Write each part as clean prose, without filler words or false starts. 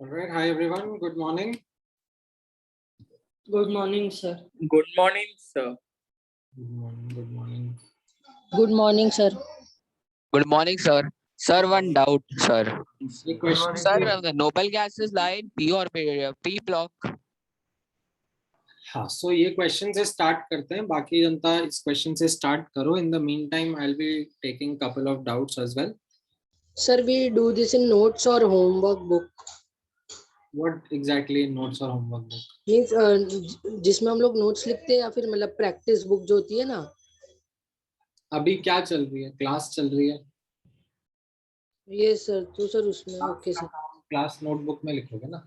All right. Hi, everyone. Good morning. Good morning, sir. Good morning, sir. Good morning. Good morning. Good morning, sir. Good morning, sir. Sir, one doubt, sir. ये question Sir, the noble gases lie in P or P block. हाँ, so ये question से start करते हैं. बाकी जनता इस question से start करो. In the meantime, I'll be taking couple of doubts as well. Sir, we do this in notes or homework book. What exactly notes or homework book? Means जिसमें हम लोग notes लिखते हैं या फिर मतलब practice book जो होती है ना. अभी क्या चल रही है? Class चल रही है. Yes, sir. तो sir उसमें okay sir. Class notebook में लिखोगे ना?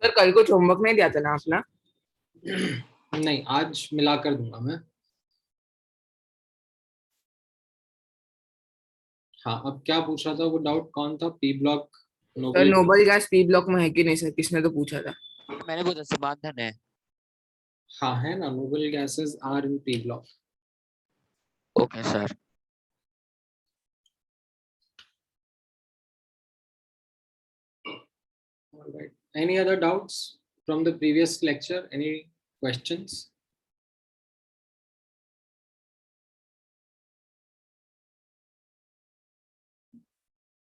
सर कल कुछ होमवर्क नहीं दिया था ना अपना? नहीं, आज मिला कर दूंगा मैं. हाँ, अब क्या पूछ रहा था वो डाउट कौन था? P block sir noble gas P block में है कि नहीं सर? किसने तो पूछा था. मैंने पूछा समाधान है. हाँ है ना, noble gases are in P block. Okay sir. All right. Any other doubts from the previous lecture? Any questions?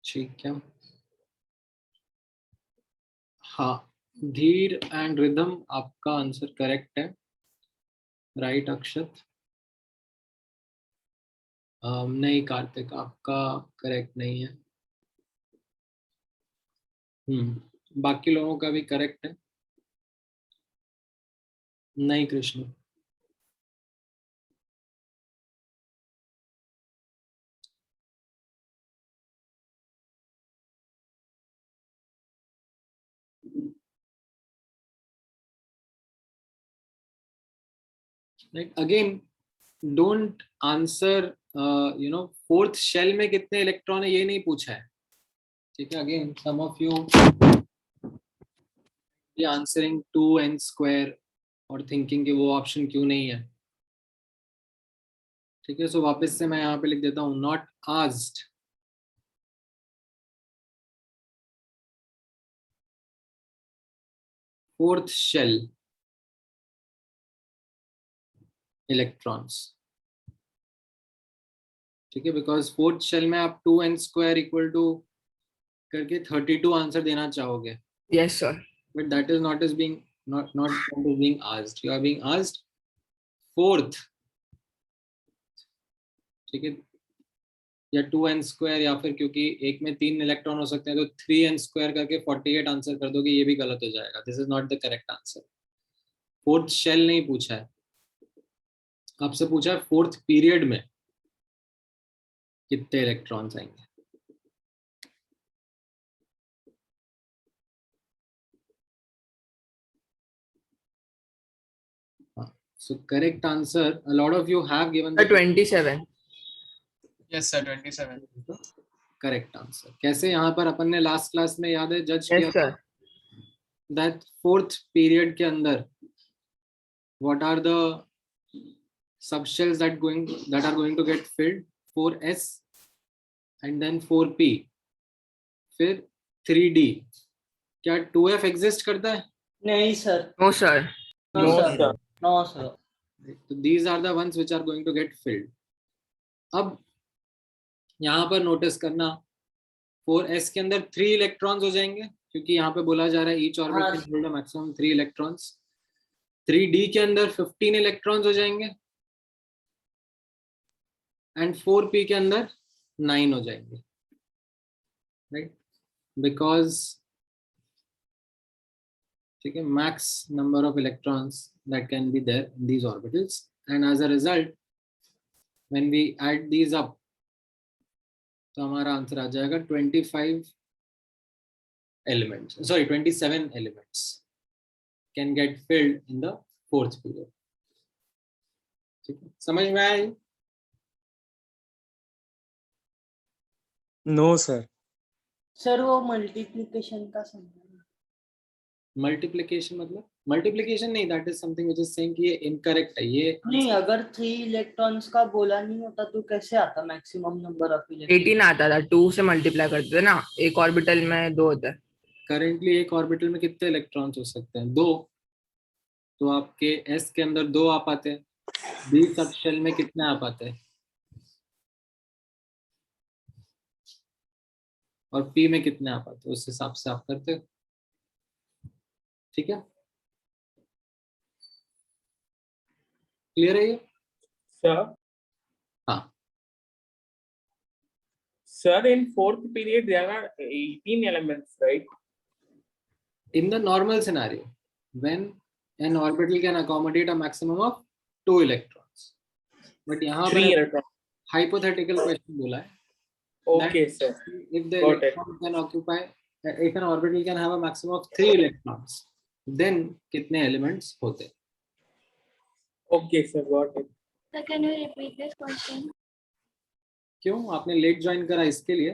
ठीक है. हाँ, धीर एंड रिदम आपका आंसर करेक्ट है. राइट अक्षत. नहीं कार्तिक, आपका करेक्ट नहीं है. बाकी लोगों का भी करेक्ट है. नहीं Krishna. Right. Again, don't answer. Fourth shell में कितने इलेक्ट्रॉन है ये नहीं पूछा है. ठीक है. Again some of you answering 2n square और थिंकिंग कि वो ऑप्शन क्यों नहीं है. ठीक है. सो वापस से मैं यहाँ पे लिख देता हूँ, not asked. Fourth shell electrons. ठीक है. बिकॉज फोर्थ शेल में आप 2n स्क्वायर इक्वल टू करके 32 आंसर देना चाहोगे. Yes sir. But that is not is being not being asked. You are being asked fourth. ठीक है. या 2n स्क्वायर या फिर क्योंकि एक में 3 इलेक्ट्रॉन हो सकते हैं तो 3n स्क्वायर करके 48 आंसर कर दोगे, ये भी गलत हो जाएगा. This is not the correct answer. Fourth shell नहीं पूछा है. आपसे पूछा है फोर्थ पीरियड में कितने इलेक्ट्रॉन्स आएंगे. So correct answer, a lot of you have given the 27. Yes sir, 27. Correct answer. कैसे यहाँ पर अपन ने लास्ट क्लास में याद है जज किया yes sir. That fourth period के अंदर what are the subshells that are going to get filled? 4s and then 4p, फिर 3d. क्या 2f एग्जिस्ट करता है? नहीं sir. No sir. No sir. No sir. So these are the ones which are going to get filled. अब यहाँ पर notice करना, 4s के अंदर 3 इलेक्ट्रॉन्स हो जाएंगे क्योंकि यहाँ पे बोला जा रहा है each orbit can hold a maximum 3 electrons. 3d के अंदर 15 इलेक्ट्रॉन्स हो जाएंगे एंड 4p के अंदर 9 हो जाएंगे. राइट. बिकॉज ठीक है, max number of electrons that can be there in these orbitals and as a result when we add these up तो हमारा आंसर आ जाएगा 25 elements, sorry 27 elements can get filled in the fourth period. ठीक है. समझ में आया? No sir. Sir वो multiplication का समझाना. मल्टीप्लिकेशन मतलब मल्टीप्लीकेशन नहीं, that is something which is saying कि ये इनकरेक्ट है, ये नहीं, अगर 3 इलेक्ट्रॉन्स का बोला नहीं होता तो कैसे आता मैक्सिमम नंबर ऑफ 18 आता था, 2 से मल्टीप्लाई करते थे ना, एक ऑर्बिटल में 2 होता है। करेंटली एक ऑर्बिटल में कितने इलेक्ट्रॉन्स हो सकते हैं? 2। तो आपके s के अंदर 2 आ पाते हैं, b सब शेल में कितने आ पाते हैं, और p में कितने आ पाते हैं, उस हिसाब से आप करते हो। ठीक है, क्लियर है ये? Sir, हाँ sir, in fourth period there are 18 elements, right? in the normal scenario when an orbital can accommodate a maximum of 2 electrons, but यहाँ 3 पर electrons. hypothetical question बोला है Okay, sir. if the Got it. electron can occupy, if an orbital can have a maximum of 3 electrons, then कितने elements होते हैं? Okay, sir. Got it. So can you repeat this question? क्यों आपने late join करा इसके लिए?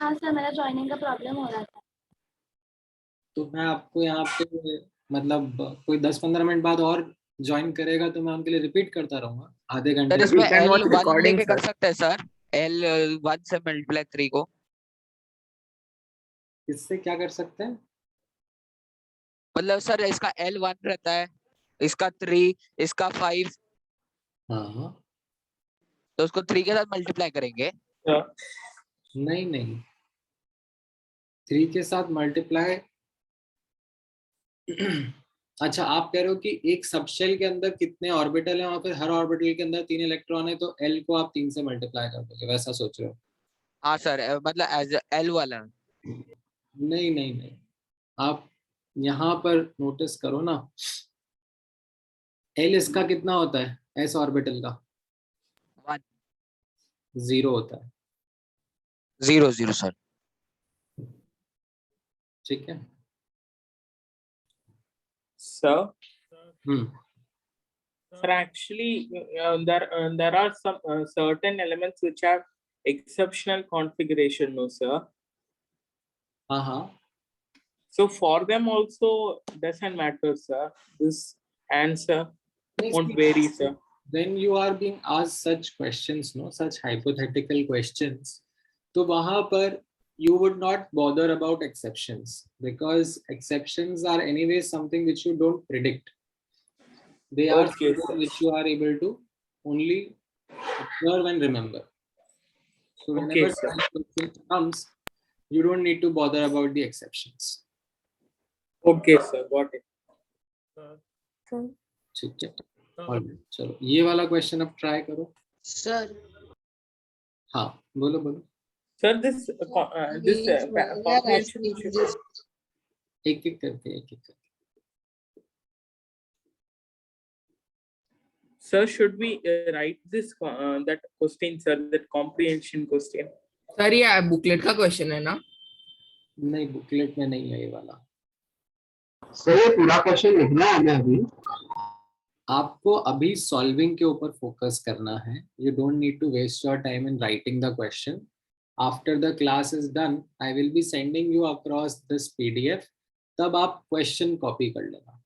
हाँ sir, मेरा ज्वाइनिंग का प्रॉब्लम हो रहा था। तो मैं आपको यहाँ पे मतलब कोई 10-15 मिनट बाद और ज्वाइन करेगा तो मैं उनके लिए रिपीट करता रहूंगा आधे सर घंटे। इसमें You can watch L1 recording, लेके कर sir. सकते हैं सर, L1 से मल्टीप्लाई 3 को। इससे क्या कर सकते हैं? मतलब सर इसका L1 रहता है, इसका 3, इसका 5, हाँ तो उसको 3 के साथ मल्टीप्लाई करेंगे। Sir. नहीं 3 के साथ मल्टीप्लाई अच्छा आप कह रहे हो कि एक सबशेल के अंदर कितने ऑर्बिटल हैं और फिर हर ऑर्बिटल के अंदर 3 इलेक्ट्रॉन है, तो L को आप 3 से मल्टीप्लाई कर दोगे, वैसा सोच रहे हो? हाँ सर, मतलब एज L वाला। नहीं आप यहाँ पर नोटिस करो ना, L इसका कितना होता है, S ऑर्बिटल का 1 0 होता है। 0 0 सर। ठीक है। Sir. Hmm Sir, actually, there are some certain elements which have exceptional configuration, no, sir. हाँ So for them also doesn't matter, sir. This answer won't vary, sir. When you are being asked such questions, no, such hypothetical questions, तो वहां पर you would not bother about exceptions, because exceptions are anyway something which you don't predict. They are Okay, something sir. which you are able to only observe and remember. So Okay, whenever sir. such question comes, you don't need to bother about the exceptions. Okay, sir. Got it. ठीक है, Alright, चलो ये वाला question अब try करो। Sir हाँ बोलो Sir, this comprehension एक एक करके Sir, should we write this that question, sir, that comprehension question? Sir ये बुकलेट का क्वेश्चन है ना? नहीं बुकलेट में नहीं है ये वाला। सर ये पूरा क्वेश्चन लिखना है हमें अभी? आपको अभी सॉल्विंग के ऊपर फोकस करना है। You don't need to waste your time in writing the question. After the class is done I will be sending you across this PDF, तब आप क्वेश्चन कॉपी कर लेना।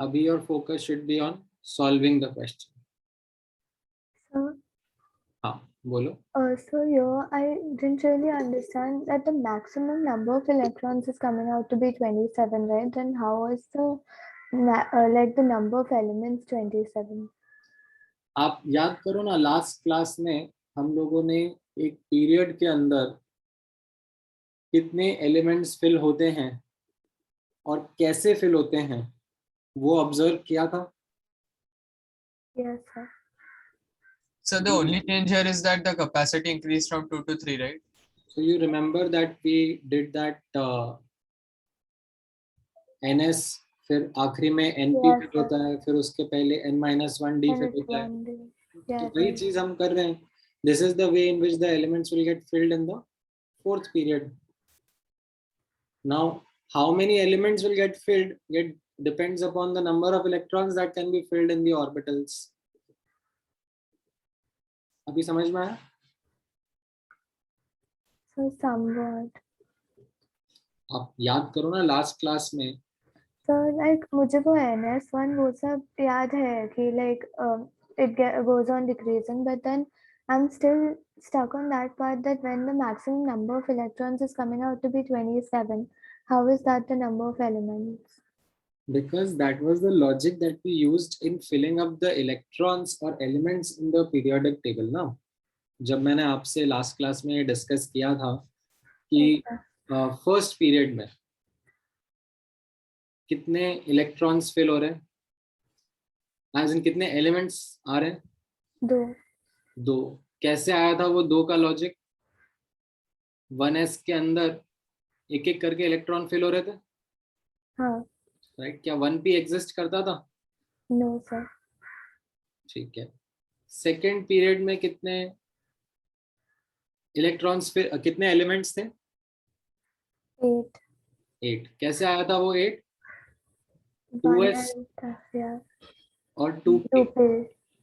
अभी your focus should be on solving the question. Sir, हाँ बोलो। so here I didn't really understand that the maximum number of electrons is coming out to be 27, right? Then how is the like the number of elements 27? आप याद करो ना, last class में हम लोगों ने एक पीरियड के अंदर कितने एलिमेंट्स फिल होते हैं और कैसे फिल होते हैं वो ऑब्जर्व किया था। Yes, sir. So the only change here is that the capacity increased from 2 to 3, right? So you remember that we did that ns, फिर आखिरी में np Yes, फिल होता है, फिर उसके पहले n-1d And फिल it's होता है। 1 day. तो Yes, वही yes. चीज हम कर रहे हैं। This is the way in which the elements will get filled in the fourth period. Now how many elements will get filled depends upon the number of electrons that can be filled in the orbitals. अभी समझ में आया? So somewhat. आप याद करो ना last class में So like मुझे वो NS1 वो सब याद है कि like goes on decreasing, but then I'm still stuck on that part that when the maximum number of electrons is coming out to be 27, how is that the number of elements? because that was the logic that we used in filling up the electrons or elements in the periodic table ना. जब मैंने आपसे last class में discuss किया था कि first period में कितने इलेक्ट्रॉन्स फिल हो रहे हैं, एज इन कितने एलिमेंट्स आ रहे हैं, 2. कैसे आया था वो 2 का लॉजिक? 1s के अंदर एक एक करके इलेक्ट्रॉन फिल हो रहे थे, हाँ. राइट? क्या 1p एग्जिस्ट करता था? No sir. ठीक है. सेकेंड पीरियड में कितने इलेक्ट्रॉन्स फिर कितने एलिमेंट्स थे? 8. कैसे आया था वो 8? 2s Yeah. और 2p. 2p.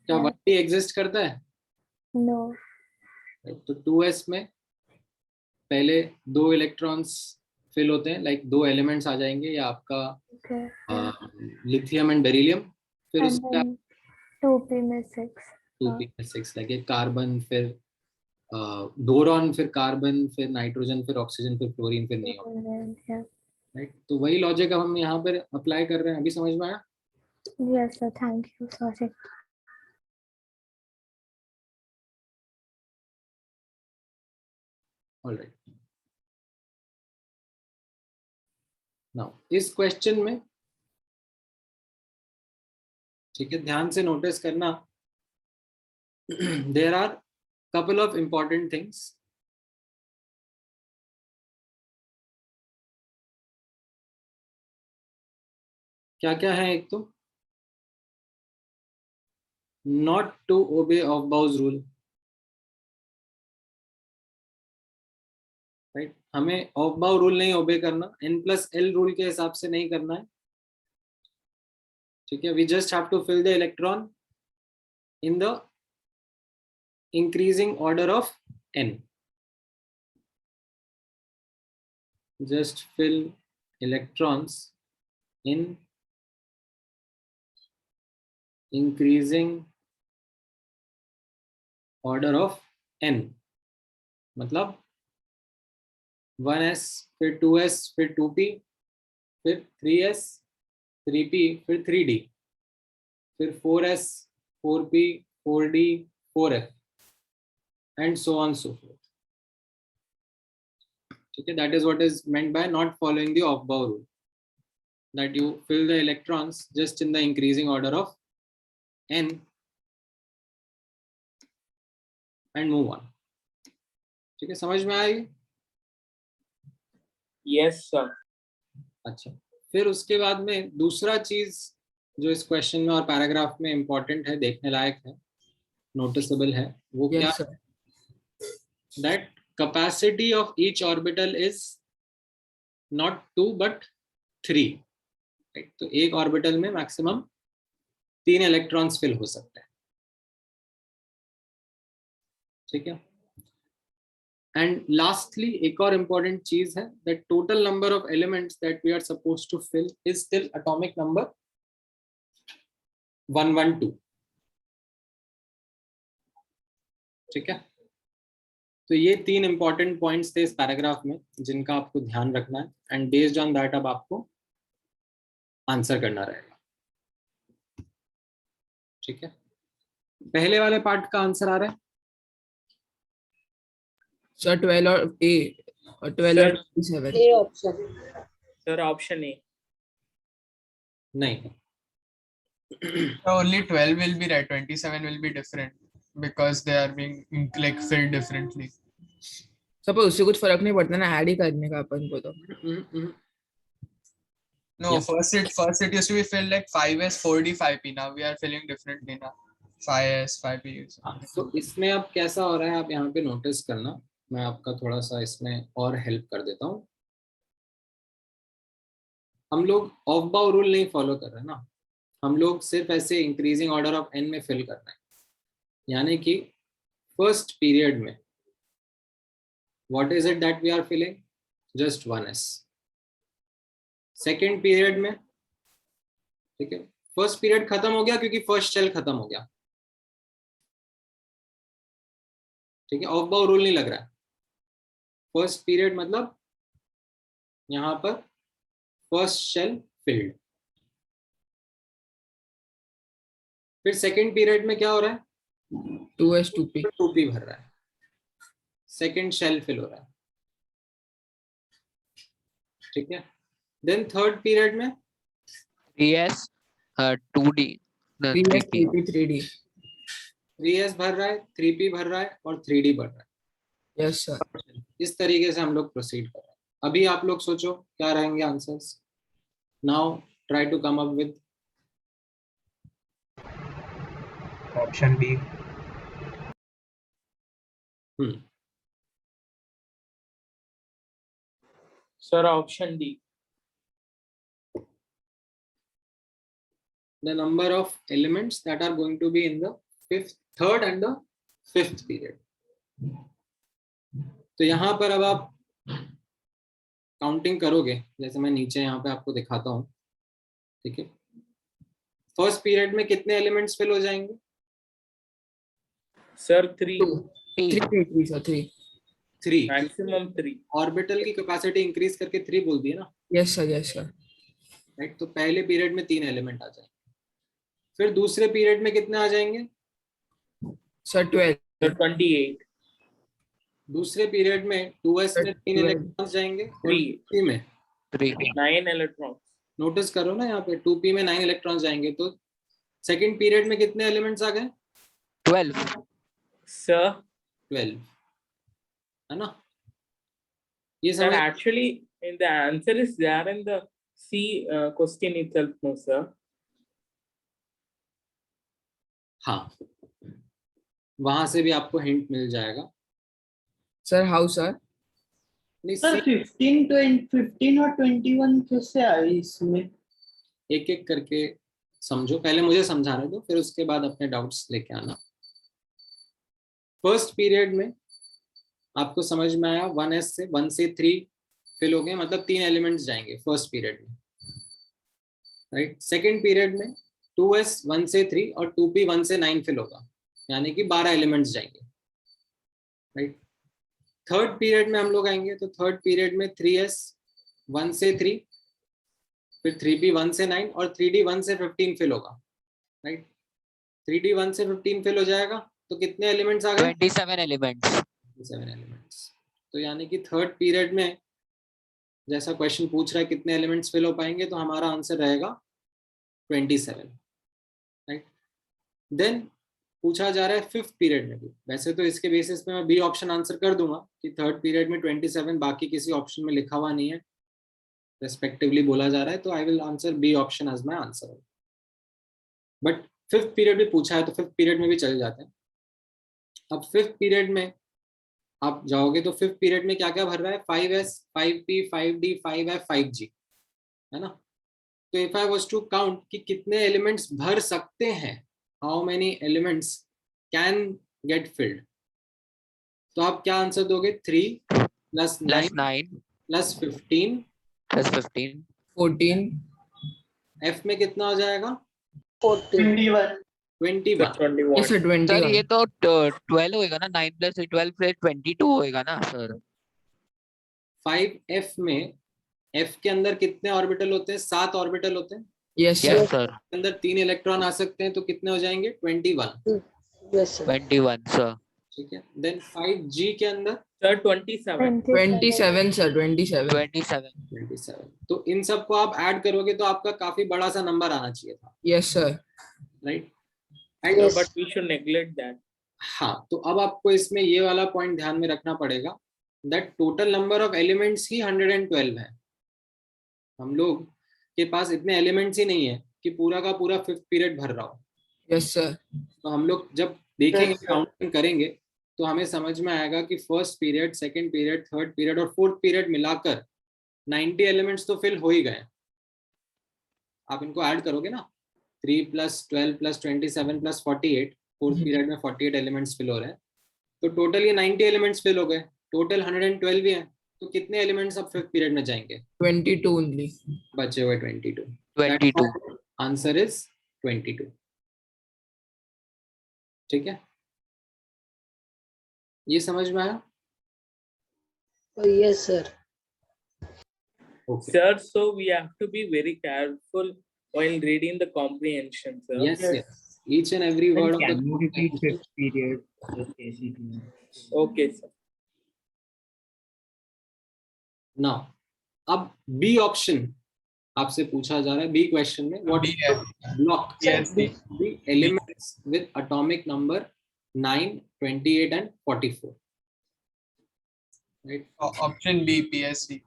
क्या 1p एग्जिस्ट करता है? No. तो 2s में पहले 2 इलेक्ट्रॉन्स फिल होते हैं, लाइक 2 एलिमेंट्स आ जाएंगे, या आपका Okay. Lithium and beryllium. फिर And उसके then 2p में 6. 2p में 6 लगे, कार्बन, फिर बोरॉन, फिर कार्बन, फिर नाइट्रोजन, फिर ऑक्सीजन, फिर फ्लोरीन, फिर नियोन. Yeah. राइट? तो वही लॉजिक अब हम यहाँ पर अप्लाई कर रहे हैं. अभी समझ में आया? Yes sir. Thank you. Sorry. Alright. Now इस क्वेश्चन में, ठीक है, ध्यान से नोटिस करना, there are couple of important things. क्या क्या है? एक तो not to obey Aufbau's rule, right? हमें ऑफ बाउ रूल नहीं ओबे करना, n+l रूल के हिसाब से नहीं करना है. ठीक है, we just have to fill the electron in the increasing order of n. Just fill electrons in increasing order of n. मतलब 1s, फिर 2s, फिर 2p, फिर 3s, 3p, फिर 3d, फिर 4s, 4p, 4d, 4f, and so on so forth. ठीक है, that is what is meant by not following the off-bow rule, that you fill the electrons just in the increasing order of n and move on. ठीक है, समझ में आएगी? Yes sir. अच्छा, फिर उसके बाद में दूसरा चीज जो इस क्वेश्चन में और पैराग्राफ में इंपॉर्टेंट है, देखने लायक है, नोटिसेबल है, वो क्या? Yes sir. That capacity of each orbital is not 2 but 3. right? तो एक ऑर्बिटल में मैक्सिमम 3 इलेक्ट्रॉन्स फिल हो सकते हैं. ठीक है. एंड लास्टली एक और इंपॉर्टेंट चीज है, that total number of elements that we are supposed to fill is still atomic number 112. ठीक है. तो ये 3 इंपॉर्टेंट पॉइंट्स थे इस पैराग्राफ में जिनका आपको ध्यान रखना है, एंड बेस्ड ऑन दैट अब आपको आंसर करना रहेगा. ठीक है. पहले वाले पार्ट का आंसर आ रहा है? सर 12 और A और 12 और 27. A option. Sir, option A. नहीं. So only 12 will be right, 27 will be different because they are being like filled differently. Suppose उससे कुछ फर्क नहीं पड़ता ना, ऐड ही करने का अपन को तो. No, Yeah. first it used to be filled like 5s, 4d, 5p. Now we are filling differently now. 5s, 5p. तो इसमें अब कैसा हो रहा है आप यहाँ पे नोटिस करना, मैं आपका थोड़ा सा इसमें और हेल्प कर देता हूँ. हम लोग ऑफ बाउ रूल नहीं फॉलो कर रहे ना, हम लोग सिर्फ ऐसे इंक्रीजिंग ऑर्डर ऑफ n में फिल कर रहे हैं. यानी कि फर्स्ट पीरियड में what is it that we are filling? Just 1s. Second period में, ठीक है, फर्स्ट पीरियड खत्म हो गया क्योंकि फर्स्ट शेल खत्म हो गया, ठीक है, ऑफ बाउ रूल नहीं लग रहा है। फर्स्ट पीरियड मतलब यहां पर फर्स्ट शेल फिल्ड। फिर सेकेंड पीरियड में क्या हो रहा है? 2s 2p 2p भर रहा है, सेकेंड शेल फिल हो रहा है, ठीक है। देन थर्ड पीरियड में 3s 2d 3s 3p 3p 3d 3s भर रहा है, 3p भर रहा है और 3d भर रहा है। Yes sir. इस तरीके से हम लोग प्रोसीड कर रहे हैं। अभी आप लोग सोचो क्या रहेंगे answers. Now try to come up with option B. Sir, option D. the number of elements that are going to be in the third and the fifth period. तो यहाँ पर अब आप काउंटिंग करोगे, जैसे मैं नीचे यहाँ पे आपको दिखाता हूँ, ठीक है। फर्स्ट पीरियड में कितने एलिमेंट्स फिल हो जाएंगे? Sir, 3. 3 sir 3 Maximum 3. ऑर्बिटल की कैपेसिटी इंक्रीज करके 3 बोल दिए ना, यस सर राइट। तो पहले पीरियड में 3 एलिमेंट आ जाएंगे, फिर दूसरे पीरियड में कितने आ जाएंगे? Sir 12 Sir, 28. दूसरे पीरियड में 2s में 3 इलेक्ट्रॉन्स जाएंगे, 3 में 9 electrons. नोटिस करो ना यहाँ पे 2p में 9 इलेक्ट्रॉन्स जाएंगे। तो सेकंड पीरियड में कितने एलिमेंट्स आ गए? 12 Sir, 12, है ना। ये sir, समझ actually, the answer is there in the C question itself, no, sir. हाँ, वहां से भी आपको हिंट मिल जाएगा। Sir how sir? नहीं, सर 15 और 21 कैसे आई इसमें? एक एक करके समझो, पहले मुझे समझाने दो, फिर उसके बाद अपने डाउट्स लेके आना। फर्स्ट पीरियड में आपको समझ में आया 1s से 1 से 3 फिल हो गए, मतलब 3 एलिमेंट्स जाएंगे फर्स्ट पीरियड में, राइट। सेकंड पीरियड में 2s 1 से 3 और 2p 1 से 9 फिल होगा, यानी कि 12 एलिमेंट्स जाएंगे, राइट। थर्ड पीरियड में हम लोग आएंगे तो थर्ड पीरियड में 3s 1 से 3, फिर 3p 1 से 9 और 3d 1 से 15 फिल होगा, राइट। 3d 1 से 15 फिल हो जाएगा तो कितने एलिमेंट्स आ गए? 27 एलिमेंट्स। 27 एलिमेंट्स। तो यानी कि थर्ड पीरियड में जैसा क्वेश्चन पूछ रहा है कितने एलिमेंट्स फिल हो पाएंगे, तो हमारा आंसर रहेगा 27, राइट। देन पूछा जा रहा है फिफ्थ पीरियड में भी। वैसे तो इसके बेसिस पे मैं बी ऑप्शन आंसर कर दूंगा कि थर्ड पीरियड में 27, बाकी किसी ऑप्शन में लिखा हुआ नहीं है, रेस्पेक्टिवली बोला जा रहा है, तो I will answer B option as my answer. But fifth period भी पूछा है तो फिफ्थ पीरियड में भी चल जाते हैं। अब फिफ्थ पीरियड में आप जाओगे तो फिफ्थ पीरियड में क्या क्या भर रहा है? 5s 5p 5d 5f 5g, है ना। तो if I was to count कि कितने एलिमेंट्स भर सकते हैं, how many elements can get filled, तो आप क्या आंसर दोगे? 3 + 9 + 15 + 15 14 f में कितना हो जाएगा? 21 21। यस सर 21 सर ये तो 12 होएगा ना, 9 + 12 फिर 22 होएगा ना सर। 5f में f के अंदर कितने ऑर्बिटल होते हैं? 7 ऑर्बिटल होते हैं। Yes yes sir sir. अंदर 3 इलेक्ट्रॉन आ सकते हैं, तो कितने हो जाएंगे? 21, यस सर 21 सर। ठीक है। देन 5g के अंदर Sir, 27. 27 सर 27 27 तो इन सबको आप ऐड करोगे तो आपका काफी बड़ा सा नंबर आना चाहिए था, yes sir right. No, but we should neglect that. हाँ, तो अब आपको इसमें ये वाला पॉइंट ध्यान में रखना पड़ेगा that total number of elements ही 112 है। हम लोग के पास इतने एलिमेंट्स ही नहीं है कि पूरा का पूरा फिफ्थ पीरियड भर रहा हो। यस सर तो हम लोग जब देखेंगे, Yes, sir. काउंटिंग करेंगे, तो हमें समझ में आएगा कि first period, second period, third period और फोर्थ पीरियड मिलाकर 90 एलिमेंट्स तो फिल हो ही गए। आप इनको ऐड करोगे ना, 3 + 12 + 27 + 48, फोर्थ पीरियड में 48 एलिमेंट्स फिल हो रहे हैं, तो टोटल ये 90 एलिमेंट्स फिल हो गए। टोटल 112 ही है, तो कितने एलिमेंट्स अब फिफ्थ पीरियड में जाएंगे? 22 ओनली। बचे हुए 22। 22 आंसर इज 22। ठीक है, ये समझ में आया? Yes, sir. Okay. Sir, so we have to be very careful while reading the comprehension, sir. Yes, yes. Each and every Then word of can you repeat the fifth period? KCP? Okay, sir. now अब B option आपसे पूछा जा रहा है, B question में what B है। Block Yes, B. the elements with atomic number 9, 28 and 44, right? Option B, PSD.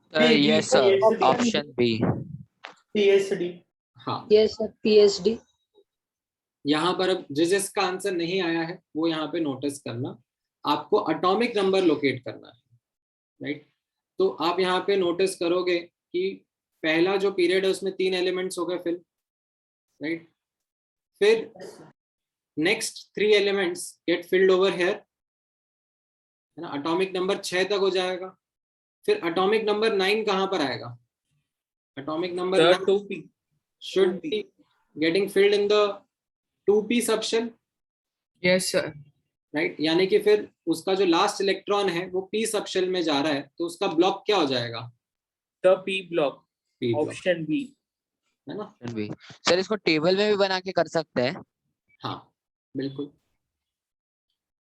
yes sir, option B. PSD. हाँ, Yes, sir. PSD. यहाँ पर अब जिसका आंसर नहीं आया है वो यहाँ पे नोटिस करना, आपको अटोमिक नंबर लोकेट करना है, राइट? तो आप यहाँ पे नोटिस करोगे कि पहला जो पीरियड है उसमें 3 एलिमेंट्स हो गए फिल, राइट? फिर next 3 elements get filled over here, है ना? अटोमिक नंबर 6 तक हो जाएगा। फिर अटोमिक नंबर 9 कहाँ पर आएगा? Atomic number Sir, 2p. should be getting filled in the 2p subshell, yes sir. Right? यानी कि फिर उसका जो लास्ट इलेक्ट्रॉन है वो p सबशेल में जा रहा है, तो उसका ब्लॉक क्या हो जाएगा? The P block. p block, Option B. है ना? Option B. सर इसको टेबल में भी बना के कर सकते हैं। हाँ बिल्कुल।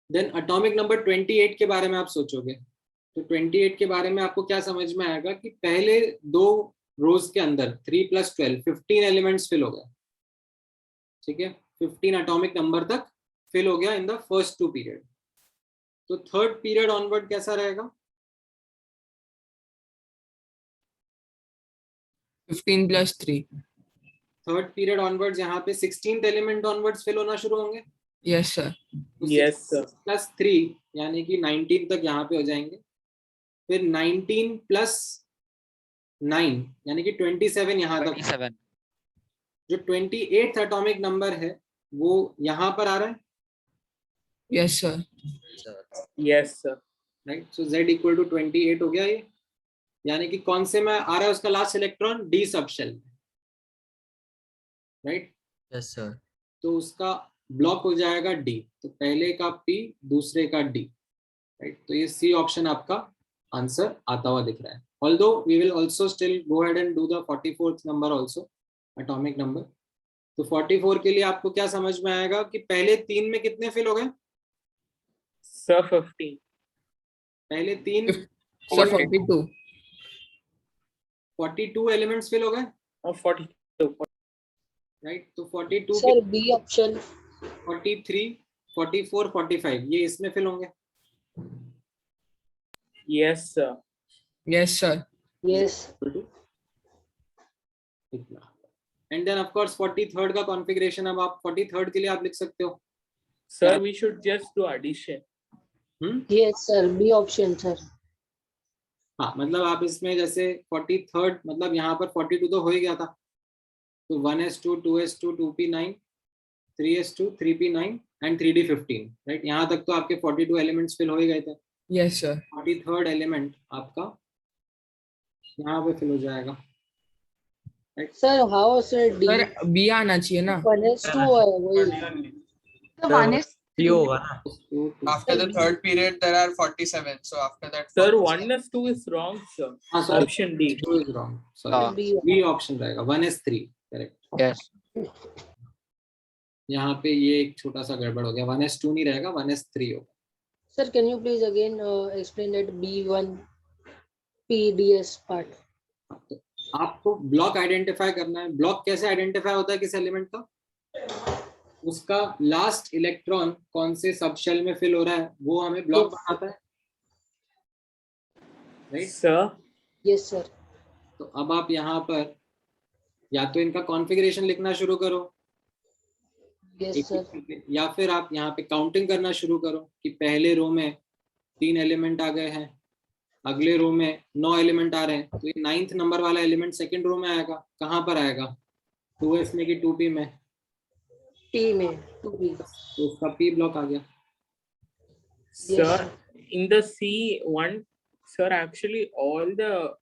देन एटॉमिक नंबर 28 के बारे में आप सोचोगे तो 28 के बारे में आपको क्या समझ में आएगा कि पहले 2 रोज के अंदर 3 + 12 15 एलिमेंट्स फिल हो गए, ठीक है? 15 एटॉमिक नंबर तक फिल हो गया इन द फर्स्ट 2 पीरियड। तो थर्ड पीरियड ऑनवर्ड कैसा रहेगा? 15 + 3। थर्ड पीरियड ऑनवर्ड्स यहाँ पे 16th एलिमेंट ऑनवर्ड्स फिल होना शुरू होंगे। Yes sir. Yes, sir. +3 यानी कि 19 तक यहाँ पे हो जाएंगे। फिर 19 + 9 यानी कि 27 यहाँ तक। 27. जो 28th एटॉमिक नंबर है वो यहाँ पर आ रहा है, yes sir. Yes, sir. Right? So Z = 28 हो गया ये, यानी कि कौन से में आ रहा है उसका लास्ट इलेक्ट्रॉन? D सबशेल में, राइट? Yes, sir. तो उसका ब्लॉक हो जाएगा D, तो पहले का P दूसरे का D, राइट? तो ये C ऑप्शन आपका आंसर आता हुआ दिख रहा है। Although we will also still go ahead and do the 44th number also, atomic number. तो 44 के लिए आपको क्या समझ में आएगा कि पहले 3 में कितने फिल हो गए? Sir, 15. पहले 3 सर 42। 42 एलिमेंट्स फिल हो गए, Or 42. राइट? तो 42 Sir, B option. 43, 44, 45 ये इसमें फिल होंगे। Yes, sir. Yes sir. Yes. And then of course 43rd का कॉन्फ़िगरेशन, अब आप 43rd के लिए आप लिख सकते हो। Sir, we should just do addition. Yes, sir. B option, sir. हाँ, मतलब आप इसमें जैसे 43rd मतलब यहाँ पर 42 तो हो ही गया था, तो 1s2 2s2 2p9 3s2 3p9 and 3d15, right? यहाँ तक तो आपके 42 एलिमेंट्स फिल हो ही गए थे। Yes sir. 43rd एलिमेंट आपका यहाँ पे फिल हो जाएगा। Sir, how, sir? D. Sir B आना चाहिए ना। 1s2 है वही। The one is ये होगा ना। After the third period, there are 47. So after that, Sir, 47. 1s2 is wrong, sir. हाँ sir, Option D. 2 is wrong, sorry, B. B option रहेगा, 1s3 करेक्ट। Yes. यहाँ पे ये एक छोटा सा गड़बड़ हो गया, 1s2 नहीं रहेगा, 1s3 होगा। Sir, can you please again explain that B1 PDS part? तो आपको ब्लॉक आइडेंटिफाई करना है। ब्लॉक कैसे आइडेंटिफाई होता है किस एलिमेंट का? उसका लास्ट इलेक्ट्रॉन कौन से सबशेल में फिल हो रहा है वो हमें ब्लॉक बताता है, राइट? Sir, Yes, sir. तो अब आप यहाँ पर या तो इनका कॉन्फ़िगरेशन लिखना शुरू करो, Yes, sir. या फिर आप यहाँ पे काउंटिंग करना शुरू करो कि पहले रो में 3 एलिमेंट आ गए हैं, अगले रो में 9 एलिमेंट आ रहे हैं, तो ये 9th नंबर वाला एलिमेंट सेकंड रो में आएगा। कहाँ पर आएगा? 2s में कि 2p में? T में 2B. तो उसका p ब्लॉक आ गया। sir, in the C1, sir, actually all the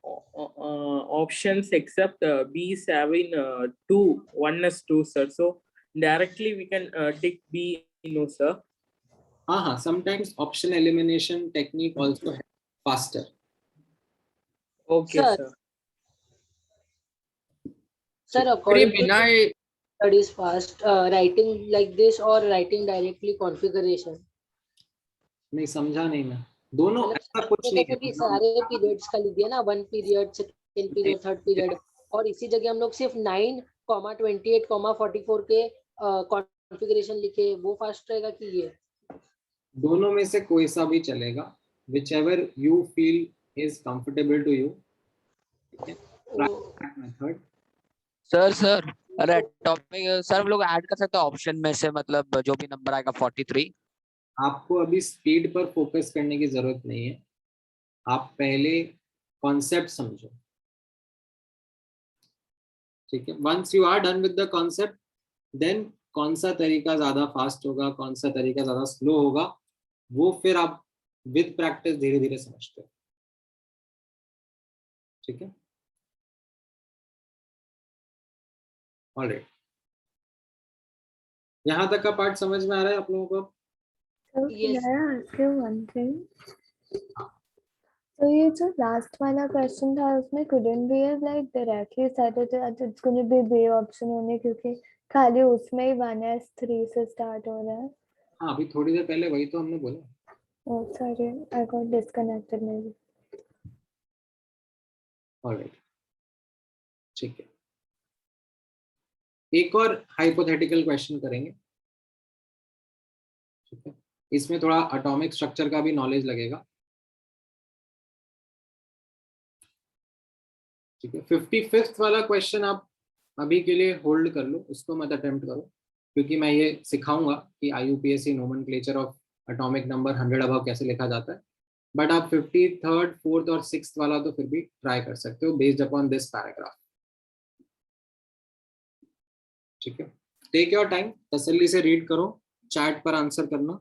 options except B7 2 1 is 2, sir. So directly we can tick B, no, sir. Sometimes option elimination technique also helps faster. Okay, Sir. sir. Sir, अरे according to बिना studies fast, writing like this or writing directly configuration. नहीं समझा नहीं मैं, दोनों मतलब ऐसा कुछ नहीं जैसे कि है। सारे पीरियड्स का लिख दिया ना, 1 period, second period, third period, और इसी जगह हम लोग सिर्फ 9,28,44 के कॉन्फ़िगरेशन लिखे, वो फास्ट रहेगा कि ये? दोनों में से कोई सा भी चलेगा, whichever you feel is comfortable to you. Try that method. Sir अरे टॉपिक सर हम लोग ऐड कर सकते हैं ऑप्शन में से, मतलब जो भी नंबर आएगा 43। आपको अभी स्पीड पर फोकस करने की जरूरत नहीं है, आप पहले कॉन्सेप्ट समझो, ठीक है। Once you are done with the concept, then कौन सा तरीका ज्यादा फास्ट होगा, कौन सा तरीका ज्यादा स्लो होगा, वो फिर आप विद प्रैक्टिस धीरे धीरे समझते हो, ठीक है। ऑलराइट, यहाँ तक का पार्ट समझ में आ रहा है आप लोगों को? So Yes. can I ask you one thing? So ये जो last वाला question था उसमें couldn't we have like directly said it that it's going to be B option only क्योंकि खाली उसमें ही 1s3 से start हो रहा है। हाँ, अभी थोड़ी देर पहले वही तो हमने बोला। Oh sorry, I got disconnected maybe. Alright, ठीक है। एक और हाइपोथेटिकल क्वेश्चन करेंगे, ठीक है। इसमें थोड़ा एटॉमिक स्ट्रक्चर का भी नॉलेज लगेगा, ठीक है। 55th वाला क्वेश्चन आप अभी के लिए होल्ड कर लो, उसको मत अटेम्प्ट करो, क्योंकि मैं ये सिखाऊंगा कि IUPAC nomenclature of atomic number 100 above कैसे लिखा जाता है। बट आप 53rd, 4th और 6th वाला तो फिर भी ट्राई कर सकते हो बेस्ड अपॉन दिस पैराग्राफ, ठीक है। टेक योर टाइम, तसल्ली से रीड करो, चैट पर आंसर करना।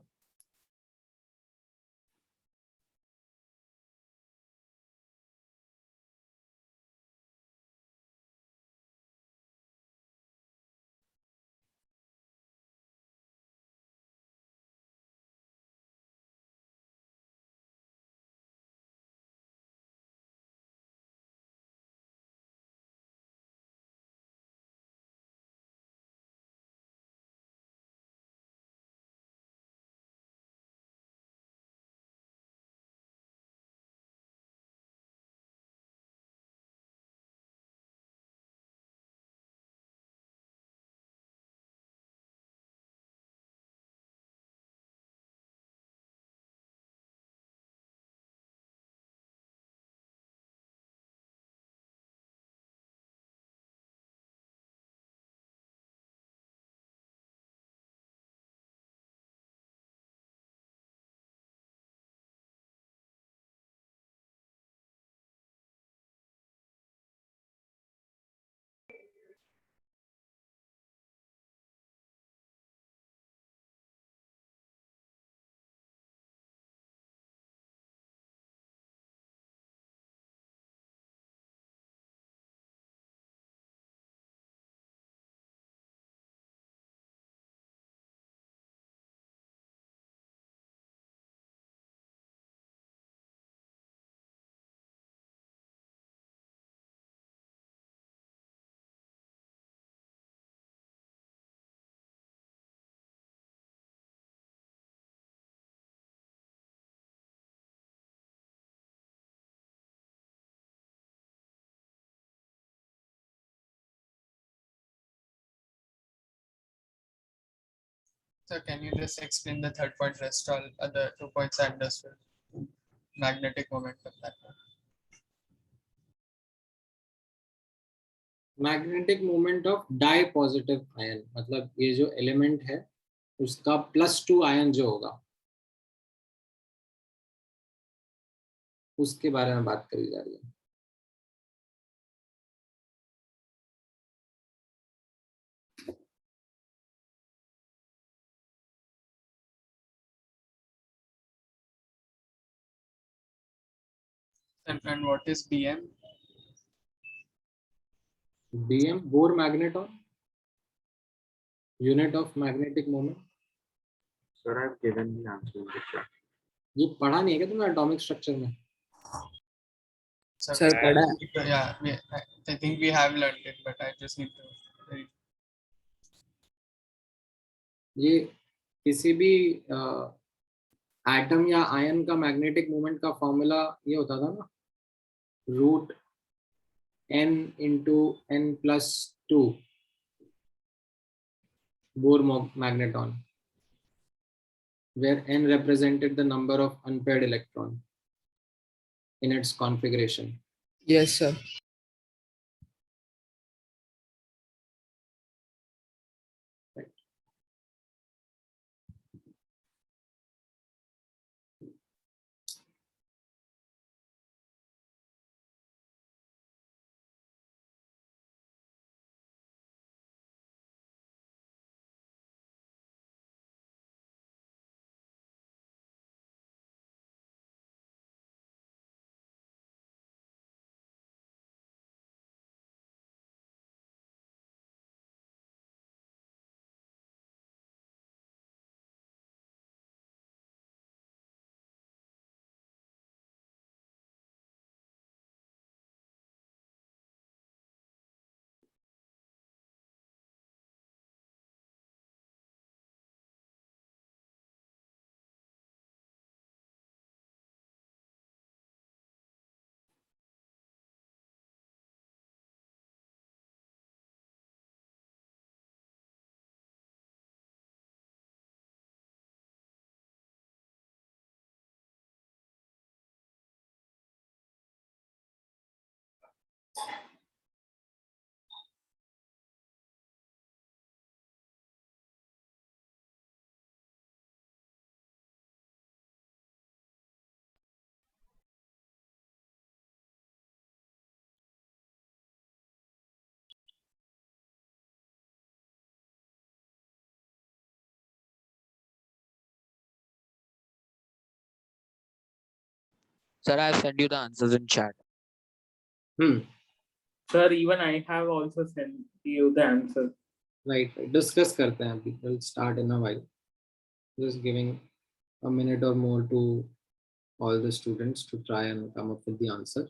So can you just explain the third point rest all other 2 points I understood? Magnetic momentum that one. Magnetic moment of di positive ion, मतलब ये जो एलिमेंट है उसका +2 आयन जो होगा उसके बारे में बात करी जा रही है। And what is BM? BM, Bohr magneton, unit of magnetic moment. Sir, I've given the answer in the chat. ये पढ़ा नहीं है क्या तुमने एटॉमिक स्ट्रक्चर में? So, Sir, पढ़ा है। yeah, I think we have learned it, but I just need to. ये किसी भी एटम या आयन का मैग्नेटिक मोमेंट का फॉर्मूला ये होता था ना, root n into n plus 2 Bohr magneton, where n represented the number of unpaired electron in its configuration. Yes, sir. Right. Sir, I have sent you the answers in chat. Sir, even I have also sent you the answer. Right. Discuss करते हैं अभी. We'll start in a while. Just giving a minute or more to all the students to try and come up with the answer.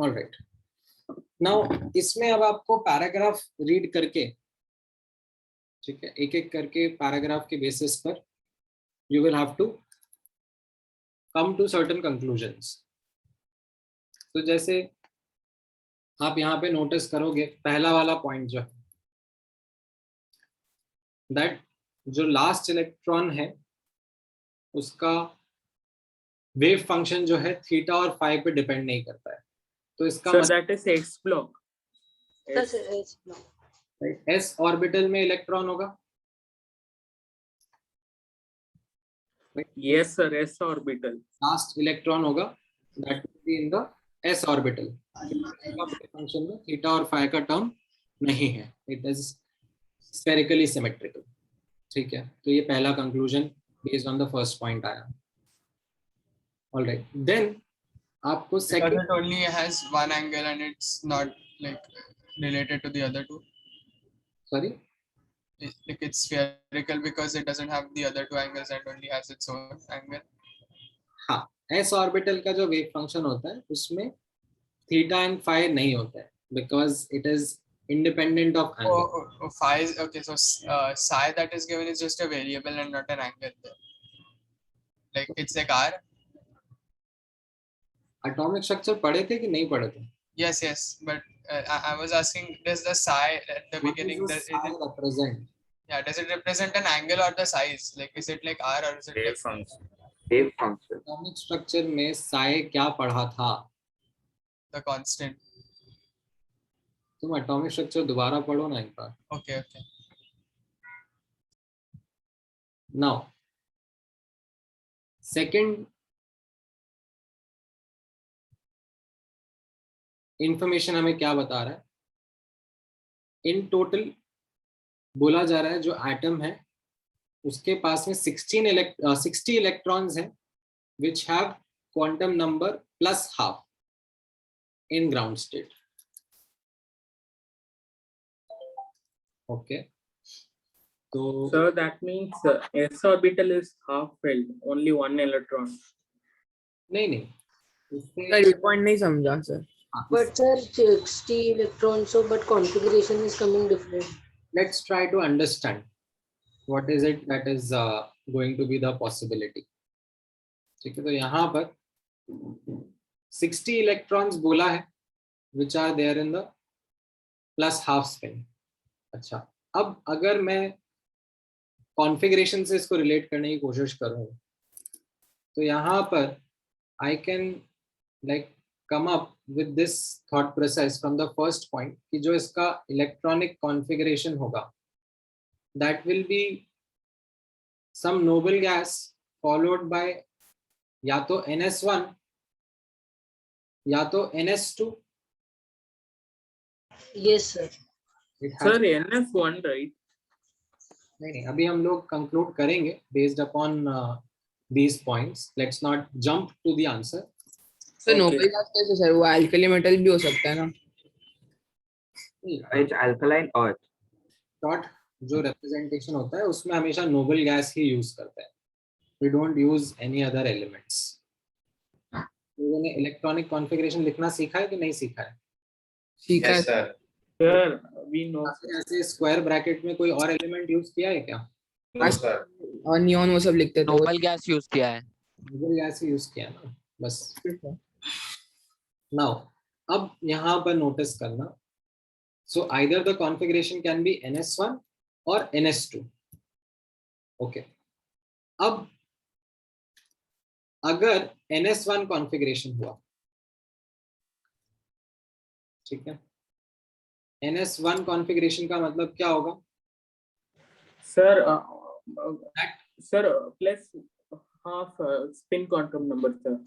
All right. Now इसमें अब आपको paragraph read करके, ठीक है, एक एक करके पैराग्राफ के बेसिस पर you will have to come to certain conclusions. तो जैसे आप यहाँ पे नोटिस करोगे, पहला वाला पॉइंट जो है, दैट जो लास्ट इलेक्ट्रॉन है उसका वेव फंक्शन जो है थीटा और फाई पे डिपेंड नहीं करता है. तो इसका So that is S block. Yes, yes, no. S orbital में इलेक्ट्रॉन होगा. Yes, sir, S orbital. Last electron होगा, that will be in the S orbital. Function में थीटा और फाई का टर्म नहीं है. It is spherically symmetrical. ठीक है, तो ये पहला conclusion based on the first point आया. ऑलराइट, देन आपको Because second, it only has one angle and it's not like related to the other two. Sorry, Like it's spherical because it doesn't have the other two angles and only has its own angle. हाँ, S orbital का जो wave function होता है उसमें theta and phi नहीं होता है, because it is independent of angle. Phi is okay. So psi that is given is just a variable and not an angle. Like it's like R. Atomic structure पढ़े थे कि नहीं पढ़े थे? Yes, yes. But I was asking, does the psi at the beginning? What does the psi represent? Yeah, does it represent an angle or the size? Like, is it like R or is it Wave like function. Wave function. Atomic structure में psi क्या पढ़ा था? the constant. तुम atomic structure दोबारा पढ़ो ना एक बार. Okay, okay. Now, second information हमें क्या बता रहा है? In total बोला जा रहा है जो एटम है उसके पास में 60 इलेक्ट्रॉन्स हैं which have quantum number plus half in ground state. Okay. So So that means s orbital is half filled, only one electron. नहीं नहीं सर ये पॉइंट नहीं समझा sir. But sir, 60 electrons, so but configuration is coming different. Let's try to understand what is it that is going to be the possibility. ठीक है, तो यहाँ पर 60 इलेक्ट्रॉन्स बोला है which are there in the plus half spin. अच्छा, अब अगर मैं कॉन्फ़िगरेशन से इसको रिलेट करने की कोशिश करूँ तो यहाँ पर I can like come up with this thought process from the first point कि जो इसका इलेक्ट्रॉनिक कॉन्फ़िगरेशन होगा that will be some noble gas followed by या तो NS1 या तो NS2. Yes, sir. It has Sir, NF1, right? नहीं, अभी हम लोग कंक्लूड करेंगे based upon these points. Let's not jump to the answer. Sir noble gas कैसे सर? वो अल्कली मेटल भी हो सकता है ना? It's alkaline earth. डॉट जो रिप्रेजेंटेशन होता है उसमें हमेशा नोबल गैस ही यूज करते हैं. We don't use any other elements. लोगों ने इलेक्ट्रॉनिक कॉन्फ़िगरेशन लिखना सीखा है कि नहीं सीखा है? सीखा है सर. Sir, we know. ऐसे स्क्वायर ब्रैकेट में कोई और एलिमेंट यूज किया है क्या? No, sir. और नियॉन वो सब लिखते थे. नोबल गैस यूज किया है. नोबल गैस ही यूज किया ना बस. नाउ अब यहाँ पर नोटिस करना. So either the configuration can be NS1 or NS2. Okay. अब अगर NS1 कॉन्फ़िगरेशन हुआ, ठीक है, NS1 कॉन्फ़िगरेशन का मतलब क्या होगा? Sir, sir, plus half spin quantum number, sir.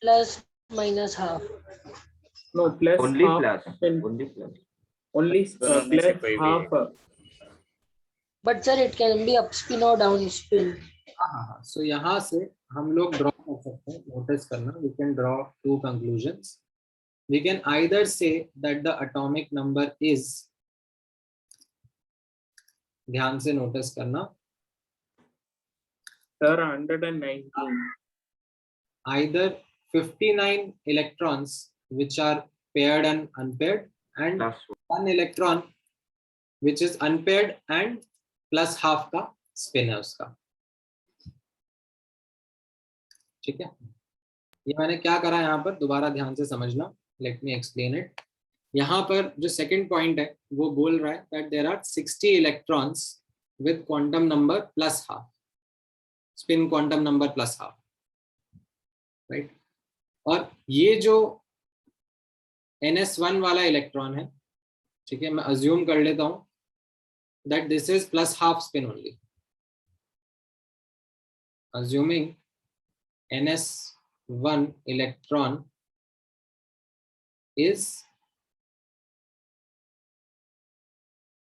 Plus minus half. No, plus Only half plus. spin. Only plus. Only दोनों में से plus कोई भी half. But sir, it can be up spin or down spin. हाँ. So यहाँ से हम लोग ड्रॉ कर सकते हैं. नोटिस करना, we can draw two conclusions. We can either say that the atomic number is, ध्यान से नोटिस करना, Sir, 119. either 59 electrons which are paired and unpaired and Plus one electron which is unpaired and plus half का spin है उसका. ठीक है, ये मैंने क्या करा यहाँ पर दोबारा ध्यान से समझना. Let me explain it. यहाँ पर जो सेकंड पॉइंट है वो बोल रहा है that there are 60 electrons with quantum number plus half, spin quantum number plus half, right? और ये जो NS1 वाला इलेक्ट्रॉन है, ठीक है, मैं अज्यूम कर लेता हूँ that this is plus half spin only. Assuming NS1 electron is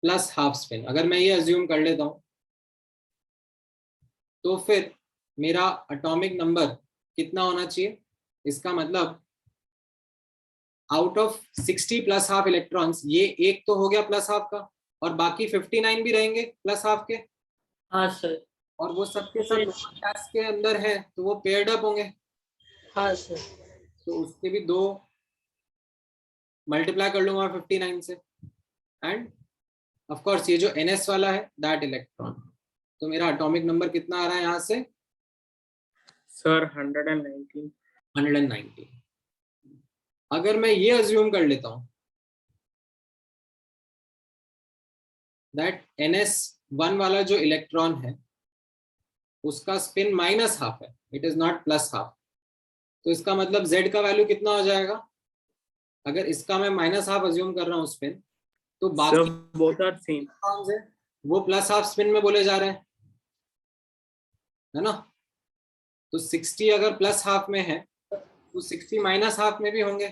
plus half spin. अगर मैं ये अज्यूम कर लेता हूँ तो फिर मेरा एटॉमिक नंबर कितना होना चाहिए? इसका मतलब out of 60 plus half electrons ये एक तो हो गया प्लस हाफ का और बाकी 59 भी रहेंगे प्लस हाफ के. हाँ सर. और वो सबके सब गैस के अंदर है तो वो पेयर्ड अप होंगे. हाँ सर. तो उसके भी दो मल्टीप्लाई कर लूंगा 59 से एंड ऑफ कोर्स ये जो NS वाला है दैट इलेक्ट्रॉन. तो मेरा एटॉमिक नंबर कितना आ रहा है यहाँ से? Sir, 119. 190. अगर मैं ये अज्यूम कर लेता हूँ दैट NS1 वाला जो इलेक्ट्रॉन है उसका स्पिन माइनस हाफ है, it is not plus half, तो इसका मतलब Z का वैल्यू कितना हो जाएगा? अगर इसका मैं माइनस हाफ अज्यूम कर रहा हूँ स्पिन, तो Sir, बाकी both are same. इलेक्ट्रॉन्स है वो प्लस हाफ स्पिन में बोले जा रहे हैं, है ना? तो 60 अगर प्लस हाफ में है तो 60 माइनस हाफ में भी होंगे,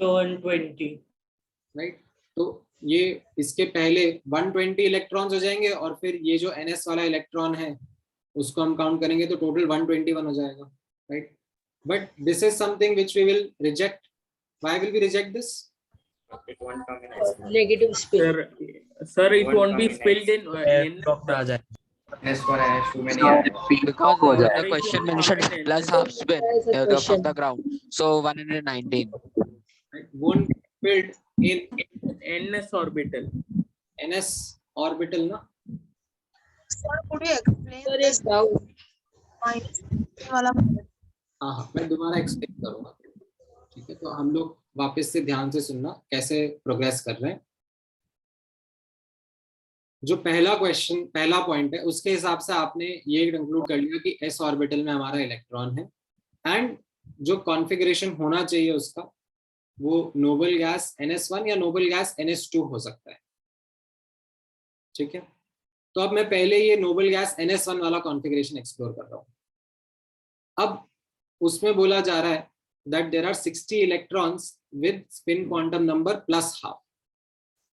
तो 120. राइट? तो ये इसके पहले 120 इलेक्ट्रॉन्स हो जाएंगे और फिर ये जो ns वाला इलेक्ट्रॉन है उसको हम काउंट करेंगे तो टोटल 121 हो जाएगा, right? But this is something which we will reject. Why will we reject this? Negative spin. Sir, it won't be spilled in. NS for NS2 में नहीं हाँ, आएगा. Because हो the जाएगा. question mentioned plus half spin There is a from the question. ground. So 119. Right? Won't be filled in NS orbital. ns orbital ना. Sir, could you explain Sir, this एक doubt. minus वाला? हाँ, मैं दोबारा explain करूंगा. ठीक है, तो हम लोग वापस से ध्यान से सुनना कैसे प्रोग्रेस कर रहे हैं. जो पहला क्वेश्चन, पहला पॉइंट है, उसके हिसाब से आपने ये कंक्लूड कर लिया कि s ऑर्बिटल में हमारा इलेक्ट्रॉन है एंड जो कॉन्फ़िगरेशन होना चाहिए उसका वो नोबल गैस NS1 या नोबल गैस NS2 हो सकता है. ठीक है, तो अब मैं पहले ये नोबल गैस NS1 वाला कॉन्फ़िगरेशन एक्सप्लोर कर रहा हूँ. अब उसमें बोला जा रहा है that there are 60 electrons with spin quantum number plus half.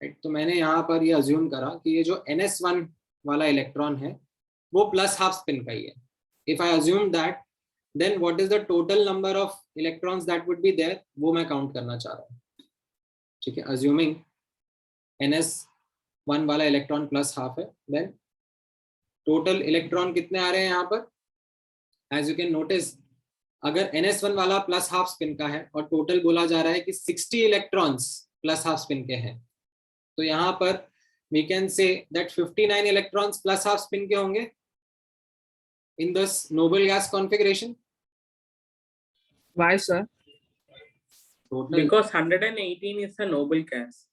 Right, तो मैंने यहाँ पर ये अज्यूम करा कि ये जो NS1 वाला इलेक्ट्रॉन है वो प्लस हाफ स्पिन का ही है. If I assume that, then what is the total number of electrons that would be there, वो मैं काउंट करना चाह रहा हूँ. ठीक है, अज्यूमिंग NS1 वाला इलेक्ट्रॉन प्लस हाफ है, देन टोटल इलेक्ट्रॉन कितने आ रहे हैं यहाँ पर? एज यू कैन नोटिस, अगर NS1 वाला प्लस हाफ स्पिन का है और टोटल बोला जा रहा है कि 60 इलेक्ट्रॉन्स प्लस हाफ स्पिन के हैं, तो यहाँ पर we can say that 59 electrons plus half spin के होंगे in this noble gas configuration. Why, sir? Total, Because 118 is a noble gas.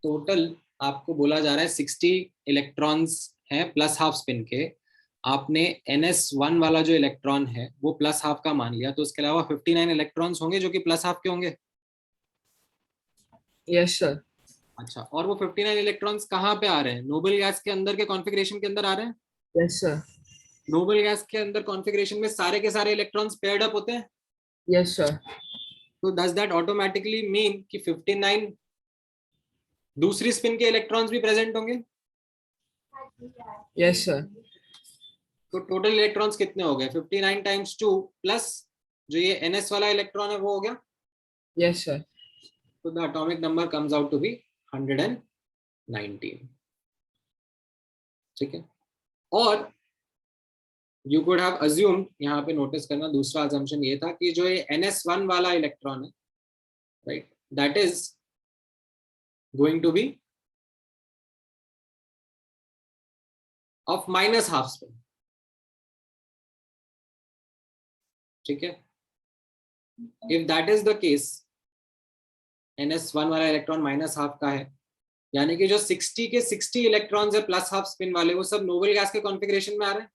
total आपको बोला जा रहा है 60 इलेक्ट्रॉन्स हैं प्लस हाफ स्पिन के. आपने NS1 वाला जो इलेक्ट्रॉन है वो प्लस हाफ का मान लिया, तो उसके अलावा 59 इलेक्ट्रॉन्स होंगे जो कि प्लस हाफ के होंगे. Yes, sir. अच्छा, और वो 59 इलेक्ट्रॉन्स कहाँ पे आ रहे हैं? नोबल गैस के अंदर के कॉन्फ़िगरेशन के अंदर आ रहे हैं. Yes, sir. नोबल गैस के अंदर कॉन्फ़िगरेशन में सारे के सारे इलेक्ट्रॉन्स पेयर्ड अप होते हैं. Yes, sir. तो does that automatically mean कि 59 दूसरी स्पिन के इलेक्ट्रॉन्स भी प्रेजेंट होंगे? Yes, sir. तो टोटल इलेक्ट्रॉन्स कितने हो गए? 59 टाइम्स 2 प्लस जो ये NS वाला इलेक्ट्रॉन है वो हो गया. Yes, sir. तो the atomic number comes out to be 119. ठीक है, और यू कुड हैव अज्यूम्ड, यहाँ पे नोटिस करना दूसरा अजम्पशन ये था कि जो ये NS1 वाला इलेक्ट्रॉन है, right, that is going to be of minus half spin. ठीक है, if that is the case, NS1 वाला इलेक्ट्रॉन माइनस हाफ का है, यानी कि जो 60 के 60 इलेक्ट्रॉन्स है प्लस हाफ स्पिन वाले, वो सब नोबल गैस के कॉन्फ़िगरेशन में आ रहे हैं,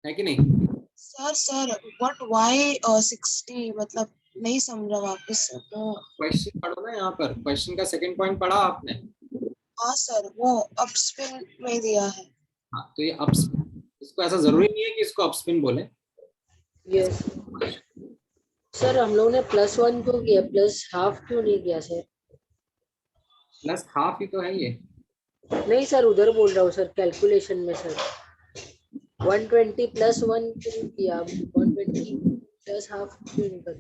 है कि नहीं? सर व्हाट व्हाई 60 मतलब नहीं समझा वापस. क्वेश्चन पढ़ो ना, यहाँ पर क्वेश्चन का सेकंड पॉइंट पढ़ा आपने? हाँ सर, वो अप स्पिन में दिया है. हाँ, तो ये अप, इसको ऐसा जरूरी नहीं है कि इसको अपस्पिन बोले. यस सर, हम लोग ने +1 क्यों किया, प्लस हाफ क्यों नहीं किया सर? प्लस हाफ ही तो है ये. नहीं सर, उधर बोल रहा हूँ सर, कैलकुलेशन में सर 120 + 1 क्यों किया, 120 + हाफ क्यों नहीं कर?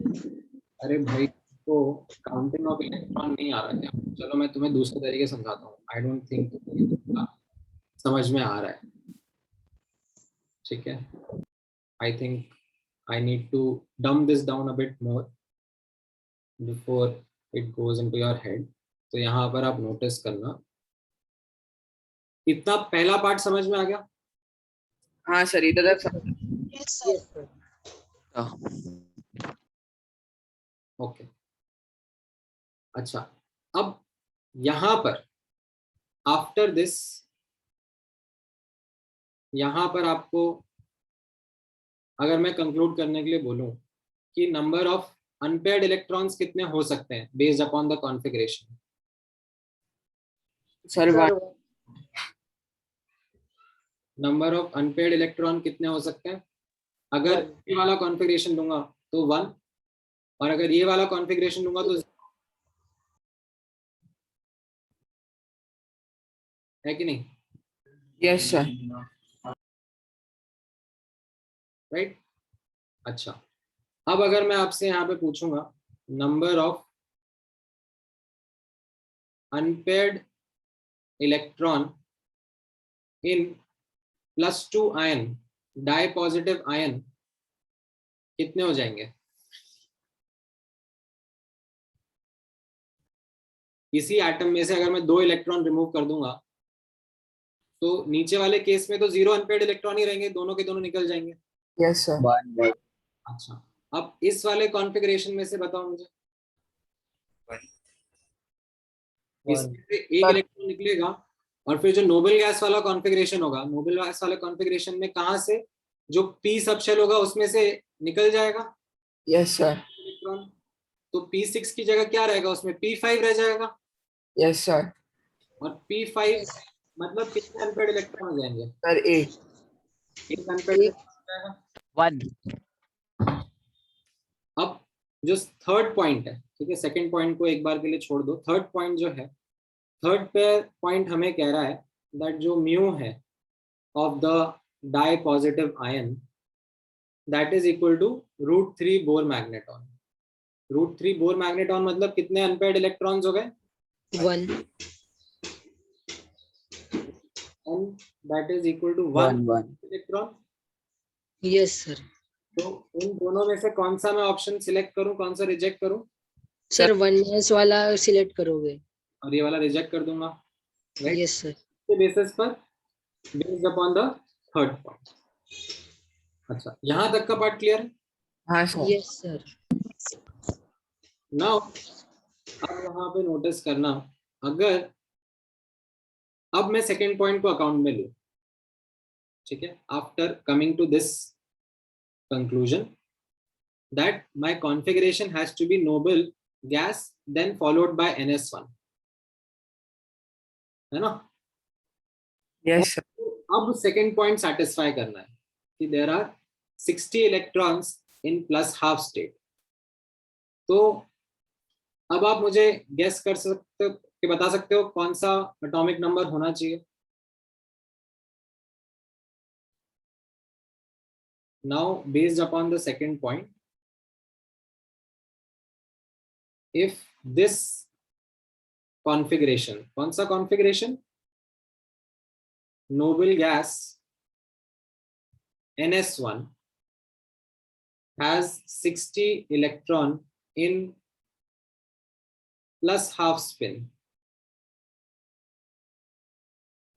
अरे भाई, तो काउंटिंग ऑफ इलेक्ट्रॉन नहीं आ रहा है. चलो मैं तुम्हें दूसरे तरीके से समझाता हूँ. आई डोंट थिंक समझ में आ रहा है. ठीक है, I think I need to dumb this down a bit more before it goes into your head. तो यहाँ पर आप नोटिस करना, इतना पहला पार्ट समझ में आ गया? हाँ सर, इधर तक. Yes sir. ओके, अच्छा, अब यहाँ पर आफ्टर दिस, यहाँ पर आपको अगर मैं कंक्लूड करने के लिए बोलूं कि नंबर ऑफ अनपेयर्ड इलेक्ट्रॉन्स कितने हो सकते हैं based upon the configuration? Sir sir number of unpaired electron कितने हो सकते हैं? अगर One. ये वाला कॉन्फ़िगरेशन दूंगा तो 1, और अगर ये वाला कॉन्फ़िगरेशन दूंगा तो 0. है कि नहीं? Yes sir. राइट? अच्छा, अब अगर मैं आपसे यहाँ पे पूछूंगा number of unpaired electron in +2 ion di positive ion कितने हो जाएंगे? इसी एटम में से अगर मैं 2 इलेक्ट्रॉन रिमूव कर दूंगा तो नीचे वाले केस में तो 0 अनपेयर्ड इलेक्ट्रॉन ही रहेंगे, दोनों के दोनों निकल जाएंगे। Yes sir. अच्छा, अब इस वाले कॉन्फ़िगरेशन में से बताओ मुझे, इसमें से एक इलेक्ट्रॉन निकलेगा और फिर जो नोबल गैस वाला कॉन्फ़िगरेशन होगा, नोबल गैस वाले कॉन्फ़िगरेशन में कहां से जो p सबशेल होगा उसमें से निकल जाएगा यस सर। इलेक्ट्रॉन, तो p6 की जगह क्या रहेगा, उसमें p5 रह जाएगा। Yes sir. और p5 मतलब कितने अनपेयर्ड इलेक्ट्रॉन हो जाएंगे सर 8। एक अनपेयर्ड इलेक्ट्रॉन हो जाएगा। 1 अब जो थर्ड पॉइंट है, ठीक है, सेकंड पॉइंट को एक बार के लिए छोड़ दो, थर्ड पॉइंट जो है, थर्ड पे पॉइंट हमें कह रहा है दैट जो म्यू है of the di positive ion that is equal to √3 Bohr magneton. √3 Bohr magneton मतलब कितने अनपेयर्ड इलेक्ट्रॉन्स हो गए? 1. and that is equal to 1 electron. Yes sir. तो इन दोनों में से कौन सा मैं ऑप्शन सिलेक्ट करूं, कौन सा रिजेक्ट करूं? सर 1s वाला सिलेक्ट करोगे? और ये वाला रिजेक्ट कर दूंगा, राइट? Yes sir. के बेसिस पर based upon the third point. अच्छा, यहां तक का पार्ट क्लियर है? हाँ सर। Yes sir. नाउ अब वहां पे नोटिस करना, अगर अब मैं सेकेंड पॉइंट को अकाउंट में लूं, ठीक है, after coming to this conclusion that my configuration has to be noble gas then followed by NS1, है ना? Yes sir. अब सेकेंड पॉइंट सेटिस्फाई करना है कि there are 60 electrons in +½ state. तो अब आप मुझे गेस कर सकते हो कि बता सकते हो कौन सा एटॉमिक नंबर होना चाहिए? Now based upon the second point, if this configuration, कौन सा configuration? noble gas NS1 has 60 electron in +½ spin,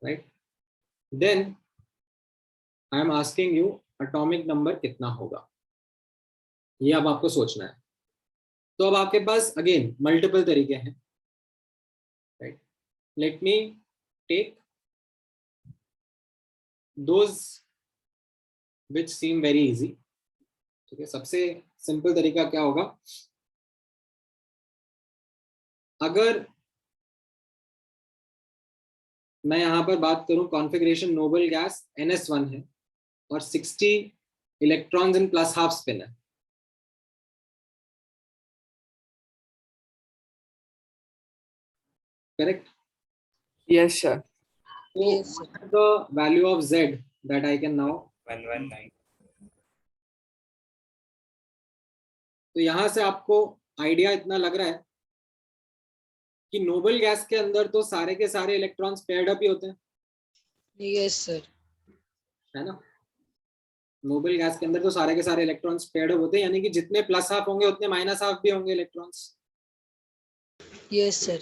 right? Then I am asking you atomic number कितना होगा, ये अब आपको सोचना है। तो अब आपके पास अगेन मल्टीपल तरीके हैं, right? Let me take those which seem very easy, ठीक है? सबसे सिंपल तरीका क्या होगा, अगर मैं यहां पर बात करूं कॉन्फ़िगरेशन नोबल गैस NS1 है और 60 इलेक्ट्रॉन्स इन +½ स्पिन है, correct? Yes sir. Yes sir. The value of Z that I can now 119. तो यहां से आपको आइडिया इतना लग रहा है कि नोबल गैस के अंदर तो सारे के सारे इलेक्ट्रॉन्स पेयर्ड अप ही होते हैं, Yes sir. है ना? नोबल गैस के अंदर तो सारे के सारे इलेक्ट्रॉन्स पेयर्ड अप होते हैं, यानी कि जितने +½ होंगे उतने -½ भी होंगे इलेक्ट्रॉन्स, Yes sir.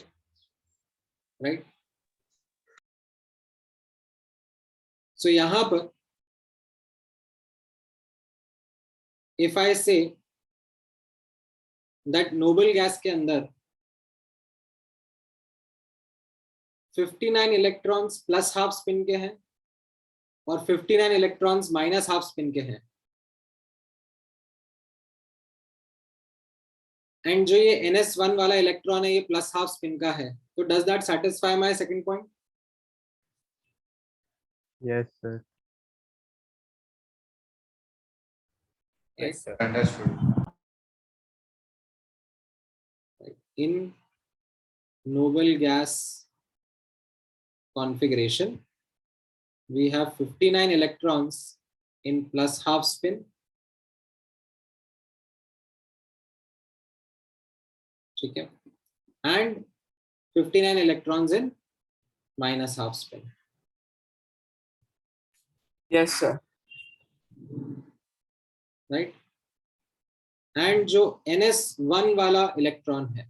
राइट? सो यहां पर if I say that noble gas के अंदर 59 इलेक्ट्रॉन्स +½ स्पिन के हैं और 59 इलेक्ट्रॉन्स -½ स्पिन के हैं, एंड जो ये NS1 वाला इलेक्ट्रॉन है ये प्लस हाफ स्पिन का है, तो does that satisfy my second point? Yes, sir. Yes, sir. Understood. In noble gas configuration, we have 59 electrons in plus half spin, ठीक है, and 59 electrons in minus half spin. Yes, sir. Right? And जो NS1 वाला electron है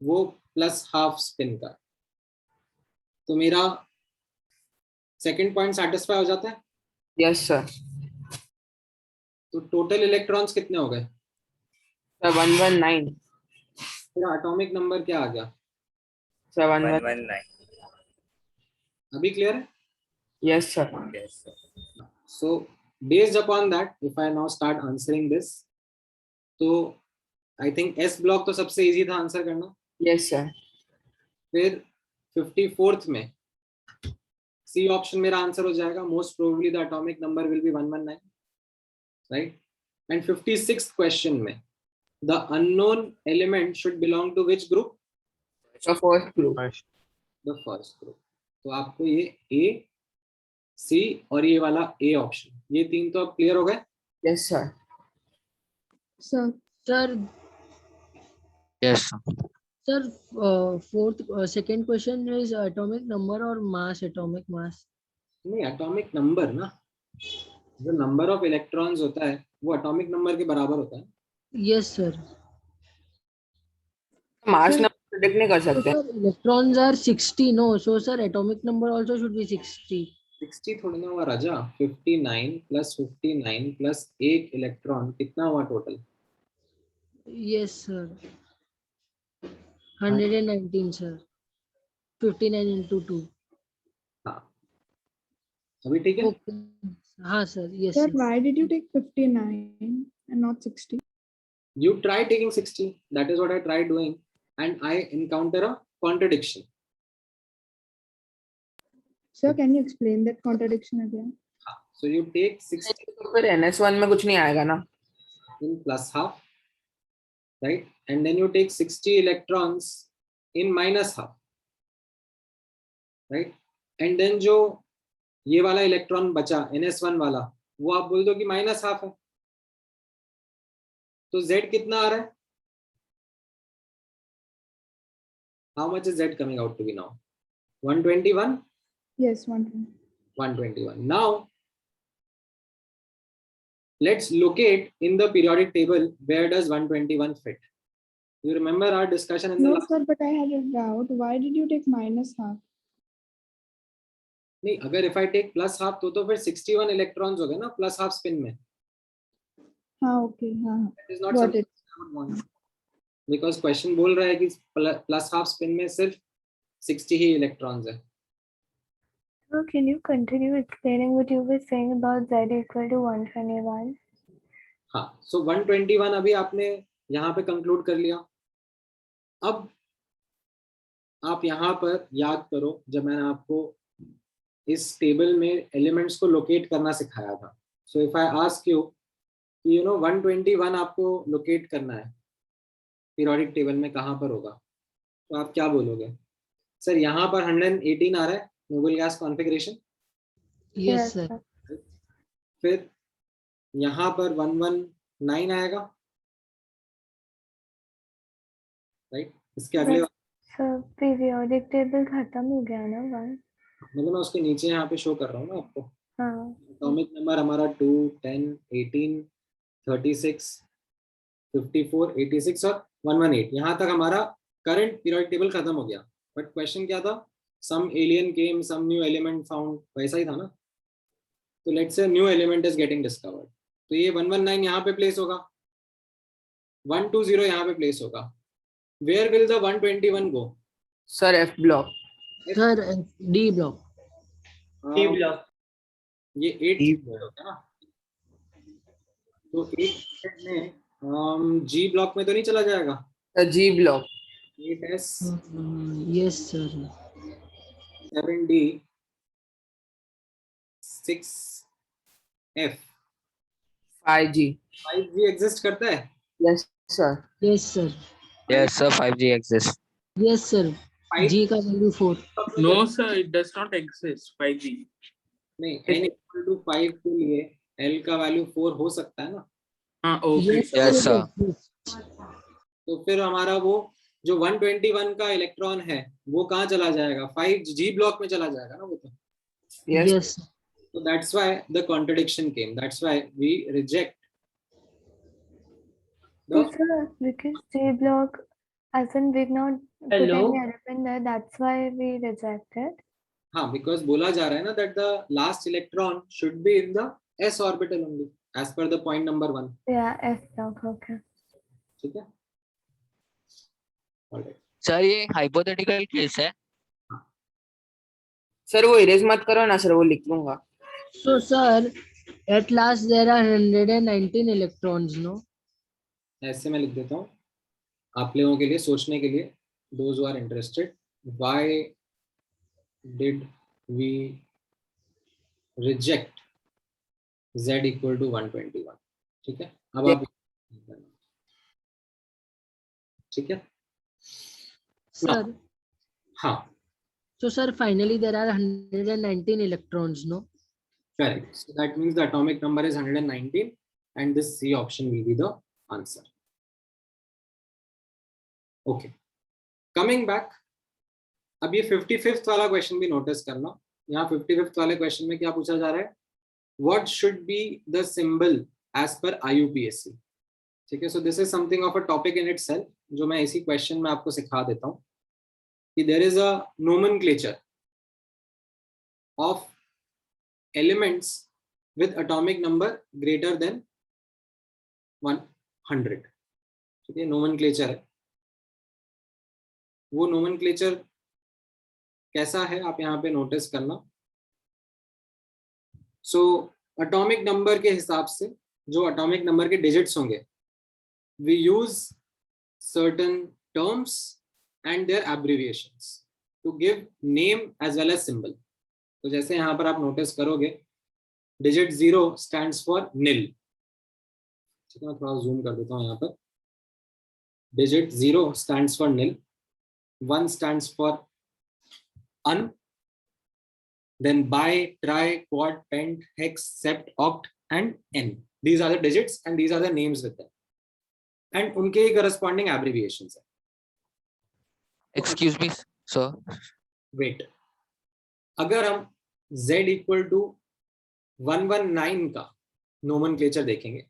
वो plus half spin का, तो मेरा second point satisfy हो जाता है। Yes, sir. तो टोटल इलेक्ट्रॉन्स कितने हो गए? Sir, 119. मेरा एटॉमिक नंबर क्या आ गया? Sir, 119. 119. अभी क्लियर है? Yes, sir. Yes, sir. So based upon that, if I now start answering this, तो I think S block तो सबसे इजी था आंसर करना। Yes, sir. फिर 54th में C ऑप्शन मेरा आंसर हो जाएगा। Most probably the atomic number will be 119, right? And 56th question में the unknown element should belong to which group? The first group. The first group. तो आपको ये A, C और ये वाला A ऑप्शन, ये तीन तो अब क्लियर हो गए? Yes, sir. Sir Yes, sir. Fourth second question is atomic number और मास, एटॉमिक मास। नहीं, एटॉमिक नंबर ना, जो नंबर ऑफ इलेक्ट्रॉन्स होता है वो एटॉमिक नंबर के बराबर होता है। Yes sir. Mass number predict नहीं कर सकते। Electrons are 60 no, so sir atomic number also should be 60। 60 थोड़ी ना हुआ राजा, 59 प्लस 59 प्लस एक इलेक्ट्रॉन कितना हुआ total? Yes sir 119 sir, 59 into 2। हाँ, अभी ठीक है? हाँ सर, yes Sir, sir. why did you take 59 and not 60? You try taking 60, that is what I tried doing, and I encounter a contradiction. Sir, can you explain that contradiction again? So you take 60 तो फिर NS1 में कुछ नहीं आएगा ना? in plus half, right? And then you take 60 electrons in minus half, right? And then जो ये वाला इलेक्ट्रॉन बचा NS1 वाला, वो आप बोल दो कि माइनस हाफ है, तो Z कितना आ रहा है? How much is Z coming out to be now? 121? Yes, 120. 121. Now let's locate in the periodic table where does 121 fit. You remember our discussion in the No, last? sir, but I had a doubt. Why did you take minus half? नहीं, अगर if I take plus half तो फिर 61 electrons हो गए ना plus half spin में. हाँ, okay, हाँ, That is not got something it. I would want. Because question बोल रहा है कि plus half spin में सिर्फ 60 ही electrons है. So can you continue explaining what you were saying about Z equal to 121? हाँ, so 121 अभी आपने यहाँ पे कंक्लूड कर लिया। अब आप यहाँ पर याद करो जब मैंने आपको इस टेबल में एलिमेंट्स को लोकेट करना सिखाया था। So if I ask you, you know 121 आपको लोकेट करना है पीरियोडिक टेबल में, कहाँ पर होगा? तो आप क्या बोलोगे? सर यहाँ पर 118 आ रहा है noble gas configuration. Yes sir. फिर यहाँ पर 119 आएगा, राइट? इसके अगले सर पीरियोडिक टेबल खत्म हो गया ना वन? मतलब मैं उसके नीचे यहाँ पे शो कर रहा हूँ ना आपको। हाँ। एटॉमिक नंबर हमारा 2, 10, 18, 36, 54, 86 और 118, यहाँ तक हमारा करंट पीरियोडिक टेबल खत्म हो गया। बट क्वेश्चन क्या था? सम एलियन केम, सम न्यू एलिमेंट फाउंड, वैसा ही था ना। तो let's say new element is getting discovered, तो ये 119 यहाँ पे प्लेस होगा, 120 यहाँ पे प्लेस होगा। वेयर विल द 121 गो? Sir F block. Sir D block. D block. ये 8 होता है ना, तो 8 में जी ब्लॉक में तो नहीं चला जाएगा? G block 8s yes sir 7d 6f 5G 5g exist करता है? Yes sir yes sir Yes, sir. 5G exists. Yes sir G का value 4 No, sir, it does not exist. 5G. नहीं, n equal to 5 के लिए l का value 4 हो सकता है ना? हाँ, okay. Yes, sir. तो फिर हमारा वो जो 121 का इलेक्ट्रॉन है वो कहाँ चला जाएगा? 5g ब्लॉक में चला जाएगा ना वो तो. Yes So that's why the contradiction came. That's why we reject So, the sir, because J block, as in we've not put Hello? any element there, that's why we reject it. हाँ, because बोला जा रहा है ना that the last electron should be in the s orbital only as per the point number 1. Yeah, F block, okay. ठीक है? Alright. Sir ये hypothetical case है. सर वो इरेज मत करो ना सर, वो लिख लूंगा. So, sir, at last there are 119 electrons, no? ऐसे मैं लिख देता हूँ आप लोगों के लिए सोचने के लिए. Those who are interested, why did we reject z equal to 121? ठीक है, अब आप ठीक है. Sir, हाँ, so sir, finally there are 119 electrons, no? correct. So that means the atomic number is 119 and this C option will be the answer. Okay, coming back. अब ये 55th वाला क्वेश्चन भी नोटिस करना. यहाँ 55th वाले question में क्या पूछा जा रहा है? What should be the symbol as per IUPAC? ठीक है, so this is something of a topic in itself जो मैं इसी क्वेश्चन में आपको सिखा देता हूँ कि there is a nomenclature of elements with atomic number greater than 100. ठीक है, nomenclature है. वो nomenclature कैसा है आप यहाँ पे नोटिस करना. सो एटॉमिक नंबर के हिसाब से जो एटॉमिक नंबर के डिजिट्स होंगे we use certain terms and their abbreviations to give name as well as symbol. तो जैसे यहाँ पर आप नोटिस करोगे डिजिट 0 स्टैंड्स फॉर नील. ठीक है, मैं थोड़ा जूम कर देता हूँ यहाँ पर. Digit 0 stands for nil, 1 stands for un, then bi, tri, quad, pent, hex, sept, oct and n. These are the digits and these are the names with them. And उनके ही corresponding abbreviations है. Excuse me, sir. Wait. अगर हम z equal to 119 का nomenclature देखेंगे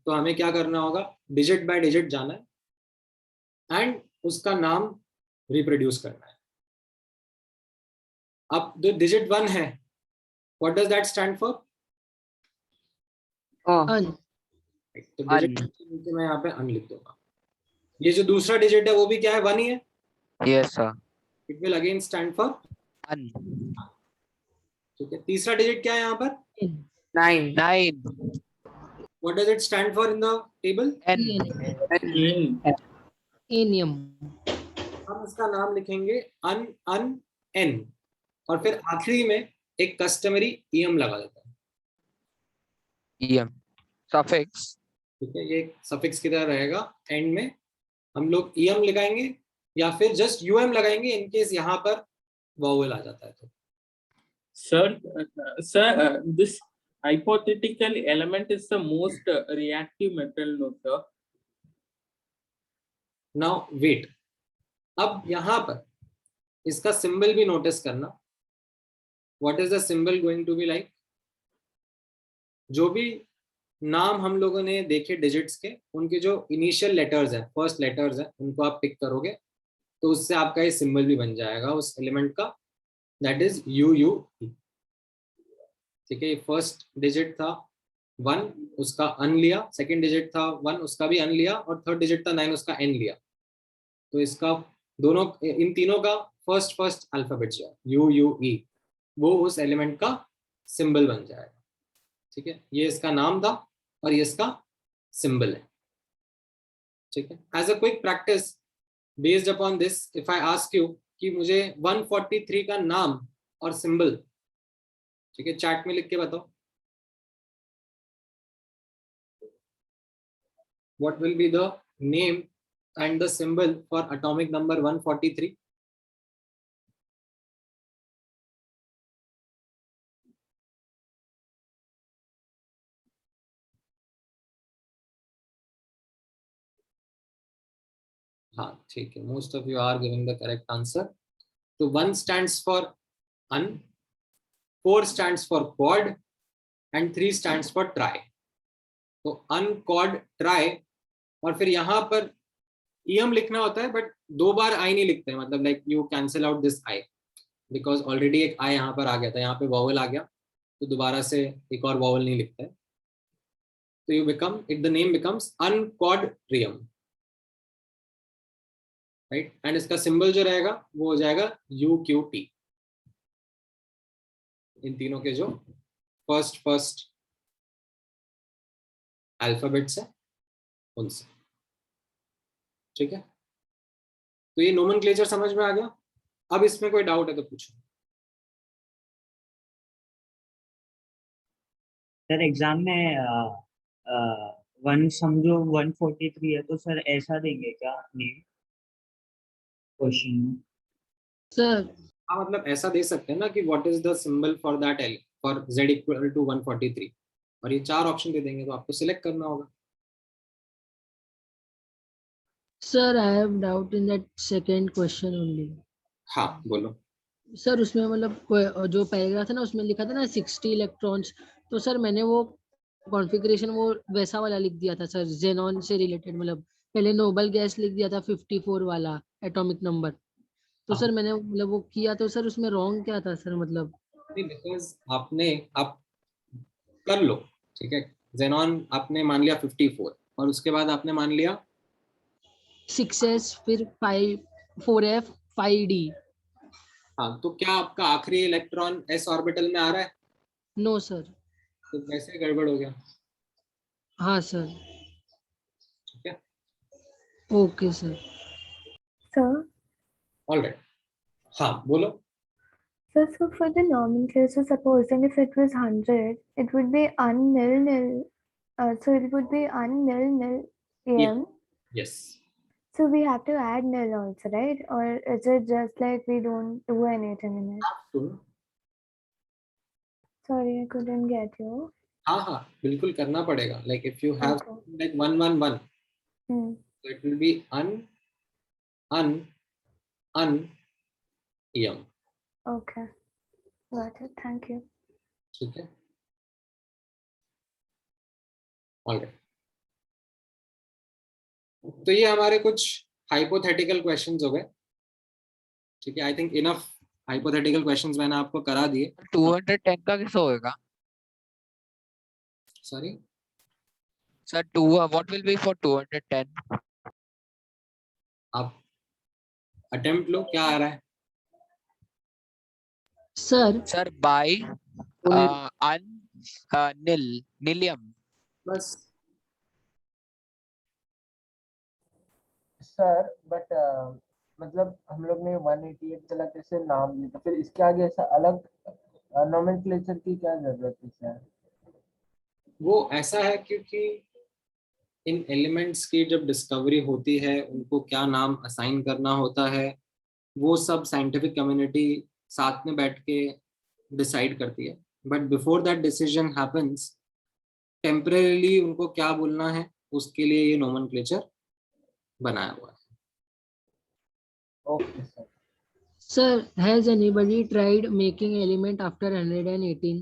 तो हमें क्या करना होगा? डिजिट बाय डिजिट जाना है एंड उसका नाम रिप्रोड्यूस करना है. अब जो डिजिट 1 है, what does that stand for? Un. तो डिजिट नीचे मैं यहाँ पे अन लिख दूंगा. ये जो दूसरा डिजिट है वो भी क्या है? 1 ही है. Yes, sir. It will again stand for Un. ठीक है. तीसरा डिजिट क्या है यहाँ पर? 9 what does it stand for in the table? Anium. हम इसका नाम लिखेंगे अन अन एन और फिर आखिरी में एक कस्टमरी ईएम लगा देता है. EM. Suffix. ठीक है, ये सफिक्स की तरह रहेगा. एंड में हम लोग ईएम लगाएंगे या फिर जस्ट यूएम लगाएंगे इन केस यहाँ पर वावेल आ जाता है तो. Sir, this hypothetical element is the most reactive metal, no, sir? Now wait. अब यहाँ पर इसका सिंबल भी नोटिस करना. What is the symbol going to be like? जो भी नाम हम लोगों ने देखे डिजिट्स के, उनके जो इनिशियल लेटर्स हैं, फर्स्ट लेटर्स हैं, उनको आप पिक करोगे तो उससे आपका ये सिंबल भी बन जाएगा उस एलिमेंट का. That is UU. ठीक है, ये फर्स्ट डिजिट था 1, उसका अन लिया. सेकेंड डिजिट था 1, उसका भी अन लिया. और थर्ड डिजिट था 9, उसका एन लिया. तो इसका दोनों, इन तीनों का फर्स्ट अल्फाबेट जो है UUE, वो उस एलिमेंट का सिंबल बन जाएगा. ठीक है, ये इसका नाम था और ये इसका सिंबल है, ठीक है। As a quick practice based upon this, if I ask you कि मुझे 143 का नाम और सिंबल, ठीक है, चैट में लिख के बताओ, what will be the name and the symbol for atomic number 143? हाँ, ठीक है, most of you are giving the correct answer. So 1 stands for un, 4 stands for quad and 3 stands for tri. तो un, quad, tri, और फिर यहाँ पर em लिखना होता है, बट 2 बार i नहीं लिखते हैं, मतलब like you cancel out this i because already एक i यहाँ पर आ गया था, यहाँ पे वॉवल आ गया, तो दोबारा से एक और वॉवल नहीं लिखते हैं, तो you become it, the name becomes unquadium, right. And इसका सिंबल जो रहेगा वो हो जाएगा UQT, इन तीनों के जो फर्स्ट अल्फाबेट्स है उनसे, ठीक है। तो ये नोमेनक्लेचर समझ में आ गया। अब इसमें कोई डाउट है तो पूछो। सर एग्जाम में वन समझो 143 है तो सर ऐसा देंगे क्या नेम क्वेश्चन में? सर हाँ, मतलब ऐसा दे सकते हैं ना कि what is the symbol for that L for z equal to 143, और ये 4 ऑप्शन दे देंगे तो आपको सिलेक्ट करना होगा। Sir I have doubt in that second question only. हाँ बोलो। सर उसमें मतलब जो पैराग्राफ है ना उसमें लिखा था ना 60 इलेक्ट्रॉन्स, तो सर मैंने वो कॉन्फ़िगरेशन वो वैसा वाला लिख दिया था सर, जेनॉन से रिलेटेड, मतलब पहले नोबल गैस लिख दिया था 54 वाला एटॉमिक नंबर, तो सर मैंने मतलब वो किया, तो सर उसमें रॉन्ग क्या था सर? मतलब बिकॉज आप कर लो, ठीक है, जेनॉन आपने मान लिया 54 और उसके बाद आपने मान लिया 6s फिर 5 4f 5d। हाँ, तो क्या आपका आखिरी इलेक्ट्रॉन s ऑर्बिटल में आ रहा है? No sir. तो कैसे गड़बड़ हो गया? हाँ सर। ठीक है, ओके सर। सर ऑलराइट, हाँ बोलो। so for the nomenclature, supposing if it was 100, it would be un-nil nil. So it would be un-nil nil am. Yes. So we have to add nil also, right? Or is it just like we don't do anything in it? Sorry, I couldn't get you. हाँ, बिल्कुल करना पड़ेगा। Like if you have like 111, so it will be un em. Okay, got it. Thank you. ठीक है, alright. तो ये हमारे कुछ हाइपोथेटिकल क्वेश्चंस हो गए, ठीक है। I think enough hypothetical questions मैंने आपको करा दिए। 210 का कैसे होएगा? Sorry sir, what will be for 210? आप अटेम्प्ट लो, क्या आ रहा है? Sir binilium. बस सर बट मतलब हम लोग ने 188 का अलग जैसे नाम लिया, तो फिर इसके आगे ऐसा अलग नोमेनक्लेचर की क्या जरूरत है सर? वो ऐसा है क्योंकि इन एलिमेंट्स की जब डिस्कवरी होती है उनको क्या नाम असाइन करना होता है वो सब साइंटिफिक कम्युनिटी साथ में बैठ के डिसाइड करती है, but before that decision happens temporarily उनको क्या बोलना है उसके लिए ये नोमेनक्लेचर बनाया हुआ है। Okay sir. Sir, has anybody tried making element after 118?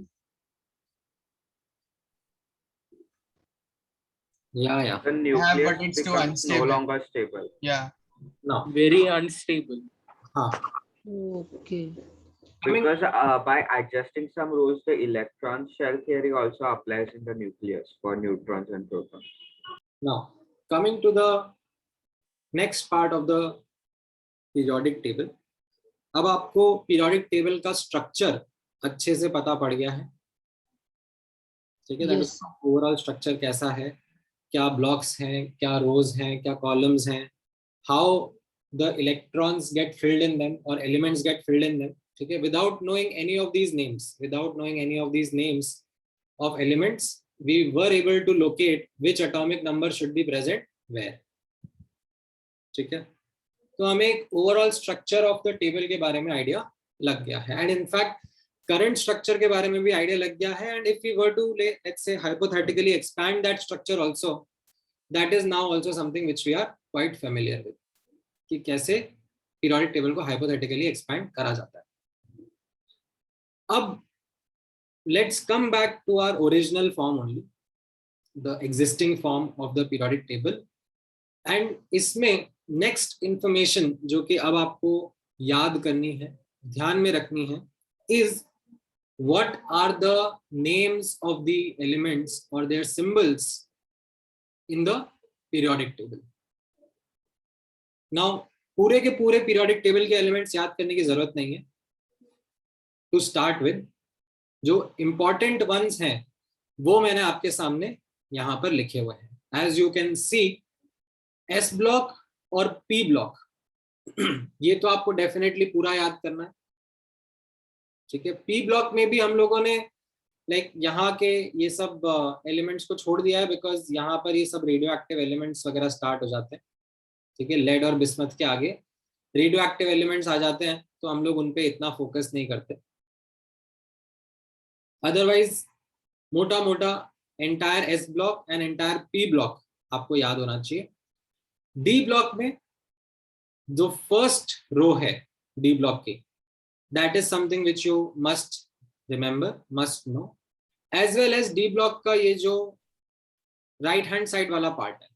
Yeah. The but nucleus it's too becomes no unstable. longer stable. Yeah. No. Very unstable. Okay. Because by adjusting some rules, the electron shell theory also applies in the nucleus for neutrons and protons. Now, coming to the next part of the periodic table. अब आपको periodic table का structure अच्छे से पता पड़ गया है, ठीक है, दैट Yes. ओवरऑल स्ट्रक्चर कैसा है, क्या ब्लॉक्स हैं, क्या रोज हैं, क्या कॉलम्स हैं, how the electrons get filled in them और elements get filled in them, ठीक है, without knowing any of these names of elements we were able to locate which atomic number should be present where. ठीक है, तो हमें एक overall structure of the table के बारे में आइडिया लग गया है, एंड इनफैक्ट करंट स्ट्रक्चर के बारे में भी आइडिया लग गया है, and if we were to let's say hypothetically expand that structure also, that is now also something which we are quite familiar with, कि कैसे पीरियोडिक टेबल को hypothetically expand करा जाता है. अब let's come back to our original form only, the existing form of the periodic table, and इसमें next information जो कि अब आपको याद करनी है, ध्यान में रखनी है, is what are the names of the elements or their symbols in the periodic table. Now पूरे के पूरे periodic table के elements याद करने की जरूरत नहीं है. To start with, जो important ones हैं वो मैंने आपके सामने यहाँ पर लिखे हुए हैं. As you can see, S block और P block ये तो आपको डेफिनेटली पूरा याद करना है, ठीक है. P block में भी हम लोगों ने लाइक यहाँ के ये सब एलिमेंट्स को छोड़ दिया है, बिकॉज यहाँ पर ये सब रेडियो एक्टिव एलिमेंट्स वगैरह स्टार्ट हो जाते हैं, ठीक है. लेड और बिस्मथ के आगे रेडियो एक्टिव एलिमेंट्स आ जाते हैं, तो हम लोग उन पे इतना फोकस नहीं करते. अदरवाइज मोटा मोटा entire S block and entire P block आपको याद होना चाहिए. डी ब्लॉक में जो फर्स्ट रो है डी ब्लॉक की, that is something which you must remember, must know, as well as D block का ये जो राइट हैंड साइड वाला पार्ट है,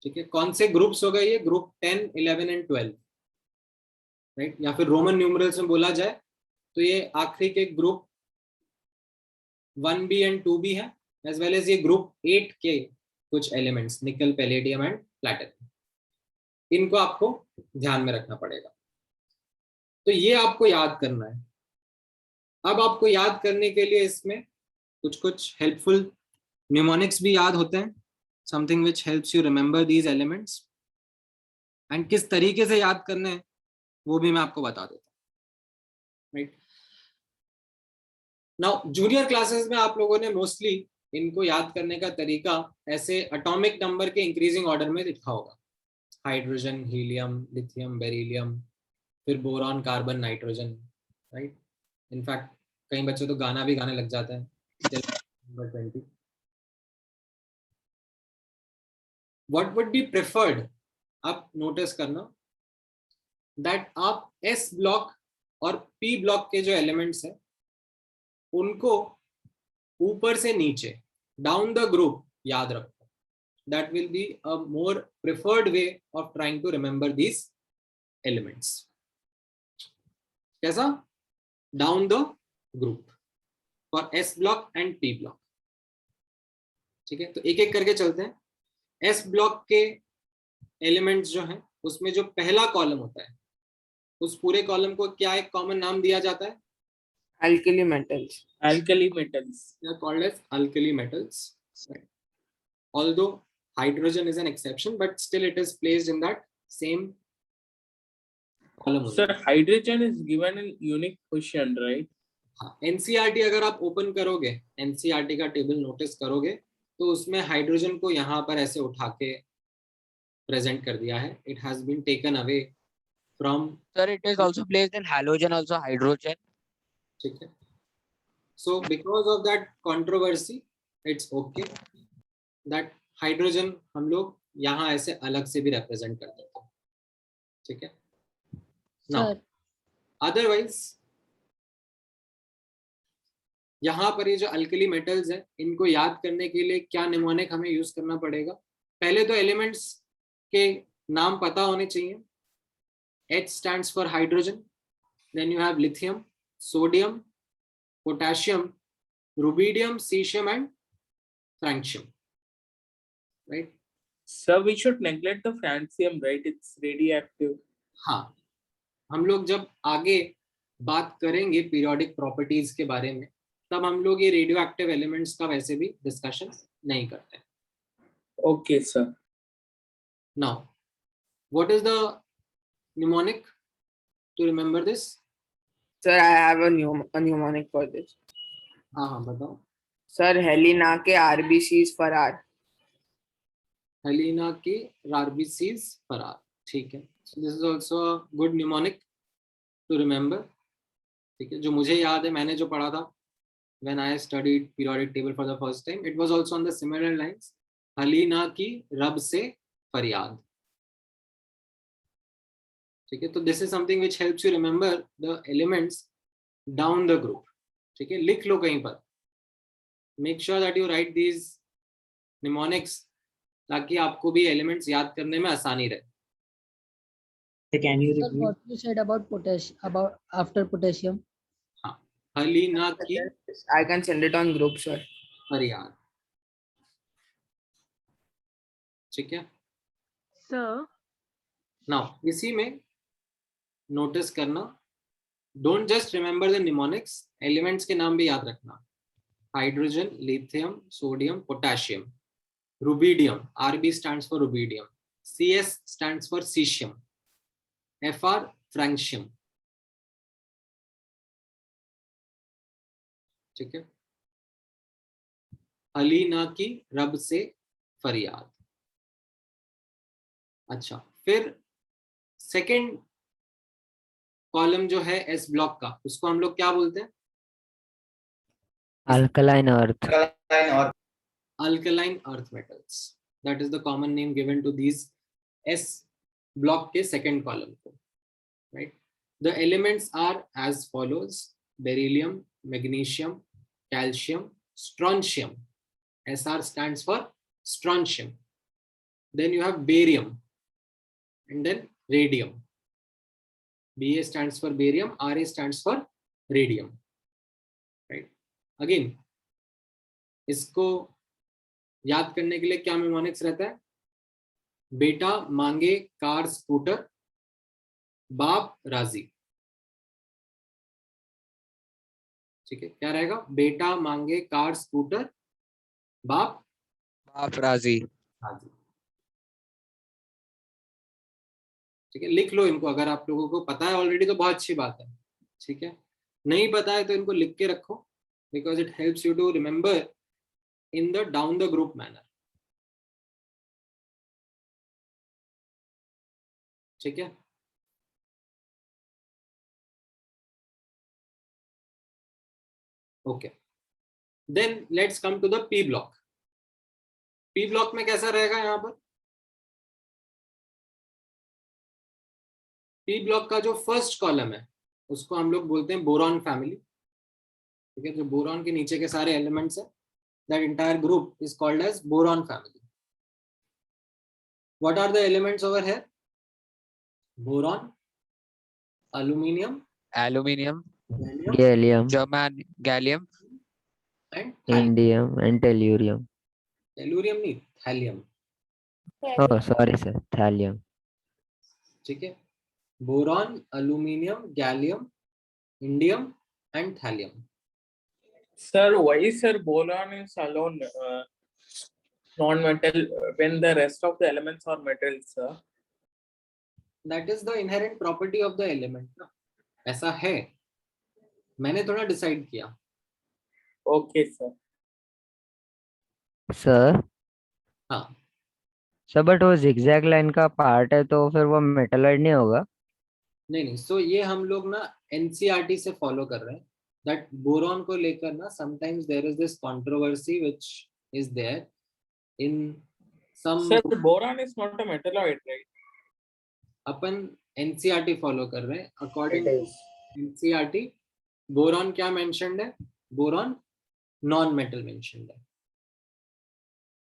ठीक है. कौन से ग्रुप्स हो गए ये? ग्रुप 10, 11 एंड 12, राइट, या फिर रोमन न्यूमरल्स में बोला जाए तो ये आखिरी के ग्रुप 1b एंड 2b है, एज वेल एज ये ग्रुप 8 के कुछ एलिमेंट्स, निकल, पैलेडियम एंड प्लैटिनम. इनको आपको ध्यान में रखना पड़ेगा. तो ये आपको याद करना है. अब आपको याद करने के लिए इसमें कुछ कुछ हेल्पफुल न्यूमोनिक्स भी याद होते हैं, something which helps you remember these elements, and किस तरीके से याद करने हैं वो भी मैं आपको बता देता हूँ, राइट. नाउ जूनियर क्लासेस में आप लोगों ने मोस्टली इनको याद करने का तरीका ऐसे एटॉमिक नंबर के इंक्रीजिंग ऑर्डर में लिखा होगा. हाइड्रोजन, हीलियम, लिथियम, बेरिलियम, फिर boron, carbon, nitrogen, right. In fact कई बच्चे तो गाना भी गाने लग जाते हैं. Number 20. What would be preferred, आप नोटिस करना दैट आप एस ब्लॉक और पी ब्लॉक के जो एलिमेंट्स हैं उनको ऊपर से नीचे, डाउन द ग्रुप याद रखो. That will be a more preferred way of trying to remember these elements. कैसा? Down the group for S block and P block, ठीक है. तो एक एक करके चलते हैं. एस ब्लॉक के एलिमेंट्स जो हैं उसमें जो पहला कॉलम होता है, उस पूरे कॉलम को क्या एक कॉमन नाम दिया जाता है? Alkali metals. Alkali metals. They are called as alkali metals. Right. Although hydrogen is an exception, but still it is placed in that same column. Sir, hydrogen is given in unique position, right? हाँ, NCERT अगर आप open करोगे, NCERT का table notice करोगे, तो उसमें hydrogen को यहाँ पर ऐसे उठा के प्रेजेंट कर दिया है. It has been taken away from. Sir, it is also placed in halogen, also hydrogen. ठीक है. So because of that controversy, it's okay that hydrogen हम लोग यहाँ ऐसे अलग से भी रिप्रेजेंट कर देते हैं, ठीक है. Now, otherwise यहाँ पर ये जो अल्कली मेटल्स है, इनको याद करने के लिए क्या निमोनिक हमें यूज करना पड़ेगा? पहले तो एलिमेंट्स के नाम पता होने चाहिए. H stands for hydrogen, then you have lithium, sodium, potassium, rubidium, cesium and francium, right? Sir, we should neglect the francium, right? It's radioactive. हाँ, हम लोग जब आगे बात करेंगे पीरियोडिक प्रॉपर्टीज के बारे में, तब हम लोग ये रेडियो एक्टिव एलिमेंट्स का वैसे भी डिस्कशन नहीं करते. Okay, sir. Now, what is the mnemonic to remember this? Sir, I have a mnemonic for this. हाँ बताओ. Sir, हेलिना के RBCs फरार. हेलिना के RBCs फरार. ठीक है. So this is also a good mnemonic to remember. ठीक है. जो मुझे याद है, मैंने जो पढ़ा था when I studied periodic table for the first time, it was also on the similar lines. हलीना की रब से फरियाद. ठीक है. तो this is something which helps you remember the elements down the group. ठीक है. लिख लो कहीं पर. Make sure that you write these mnemonics ताकि आपको भी एलिमेंट्स याद करने में आसानी रहे. Can you Sir, repeat? what you said about about after potassium? हाँ. हलीना की I can send it on group, sir. फरियाद. ठीक है. Sir, नाउ इसी में नोटिस करना, don't just remember the mnemonics, elements के नाम भी याद रखना. Hydrogen, lithium, sodium, potassium. Rubidium, RB stands for rubidium. CS stands for cesium. FR, francium. ठीक है. अलीना की रब से फरियाद. अच्छा, फिर सेकंड कॉलम जो है एस ब्लॉक का, उसको हम लोग क्या बोलते हैं? Alkaline earth. Alkaline earth metals. That is the common name given to these S block के second column को, right? The elements are as follows: beryllium, magnesium, calcium, strontium. SR stands for strontium. Then you have barium, and then radium. BA stands for barium, RA stands for radium, right? Again, इसको याद करने के लिए क्या mnemonics रहता है? बेटा मांगे कार स्कूटर, बाप राजी. ठीक है. क्या रहेगा? बेटा मांगे कार स्कूटर, बाप राजी. राजी. ठीक है. लिख लो इनको. अगर आप लोगों को पता है ऑलरेडी तो बहुत अच्छी बात है. ठीक है. नहीं पता है तो इनको लिख के रखो, because it helps you to remember in the down the group manner. ठीक है. Okay. Then let's come to the P block. P block में कैसा रहेगा? यहाँ पर P block का जो फर्स्ट कॉलम है उसको हम लोग बोलते हैं बोरॉन फैमिली. ठीक है. जो बोरॉन के नीचे के सारे एलिमेंट्स है, that entire group is called as boron family. What are the elements over here? Boron, aluminium, Gallium, gallium, and indium, and tellurium. tellurium नहीं, thallium. Oh, sorry, sir. Thallium. ठीक है. Boron, aluminium, gallium, indium, and thallium. Sir, why sir boron is alone non-metal when the rest of the elements are metals, sir? That is the inherent property of the element. ना, ऐसा है. मैंने थोड़ा decide किया. Okay, sir. Sir. हाँ. Sir but वो zigzag line का part है तो फिर वो मेटलॉइड नहीं होगा? नहीं. सो ये हम लोग ना NCERT से फॉलो कर रहे हैं. That boron को लेकर ना sometimes there is this controversy which is there in some. Sir, boron is not a metalloid, right? Upon NCERT follow कर रहे हैं. According to NCERT, boron क्या mentioned है? Boron non-metal mentioned है.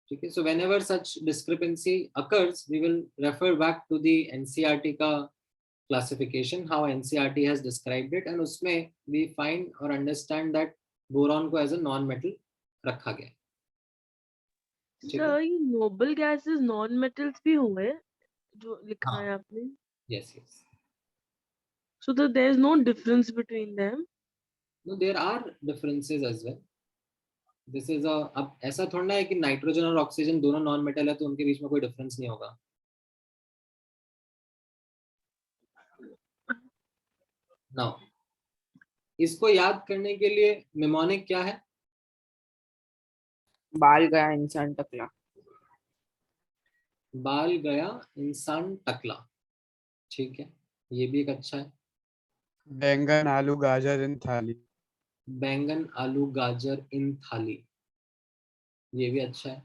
ठीक है. So whenever such discrepancy occurs, we will refer back to the NCERT का classification, how NCERT has described it, and उसमें we find or understand that boron को as a non-metal रखा गया. Sir ये noble gases non-metals भी हुए जो लिखा है आपने? Yes, yes. So that there is no difference between them. No, there are differences as well. This is a, अब ऐसा थोड़ा ना है कि नाइट्रोजन और ऑक्सीजन दोनों नॉन मेटल है तो उनके बीच में कोई डिफरेंस नहीं होगा. Now, इसको याद करने के लिए मेमोनिक क्या है? बाल गया इंसान टकला. बाल गया इंसान टकला. ठीक है, ये भी एक अच्छा है. बैंगन आलू गाजर इन थाली. बैंगन आलू गाजर इन थाली, ये भी अच्छा है.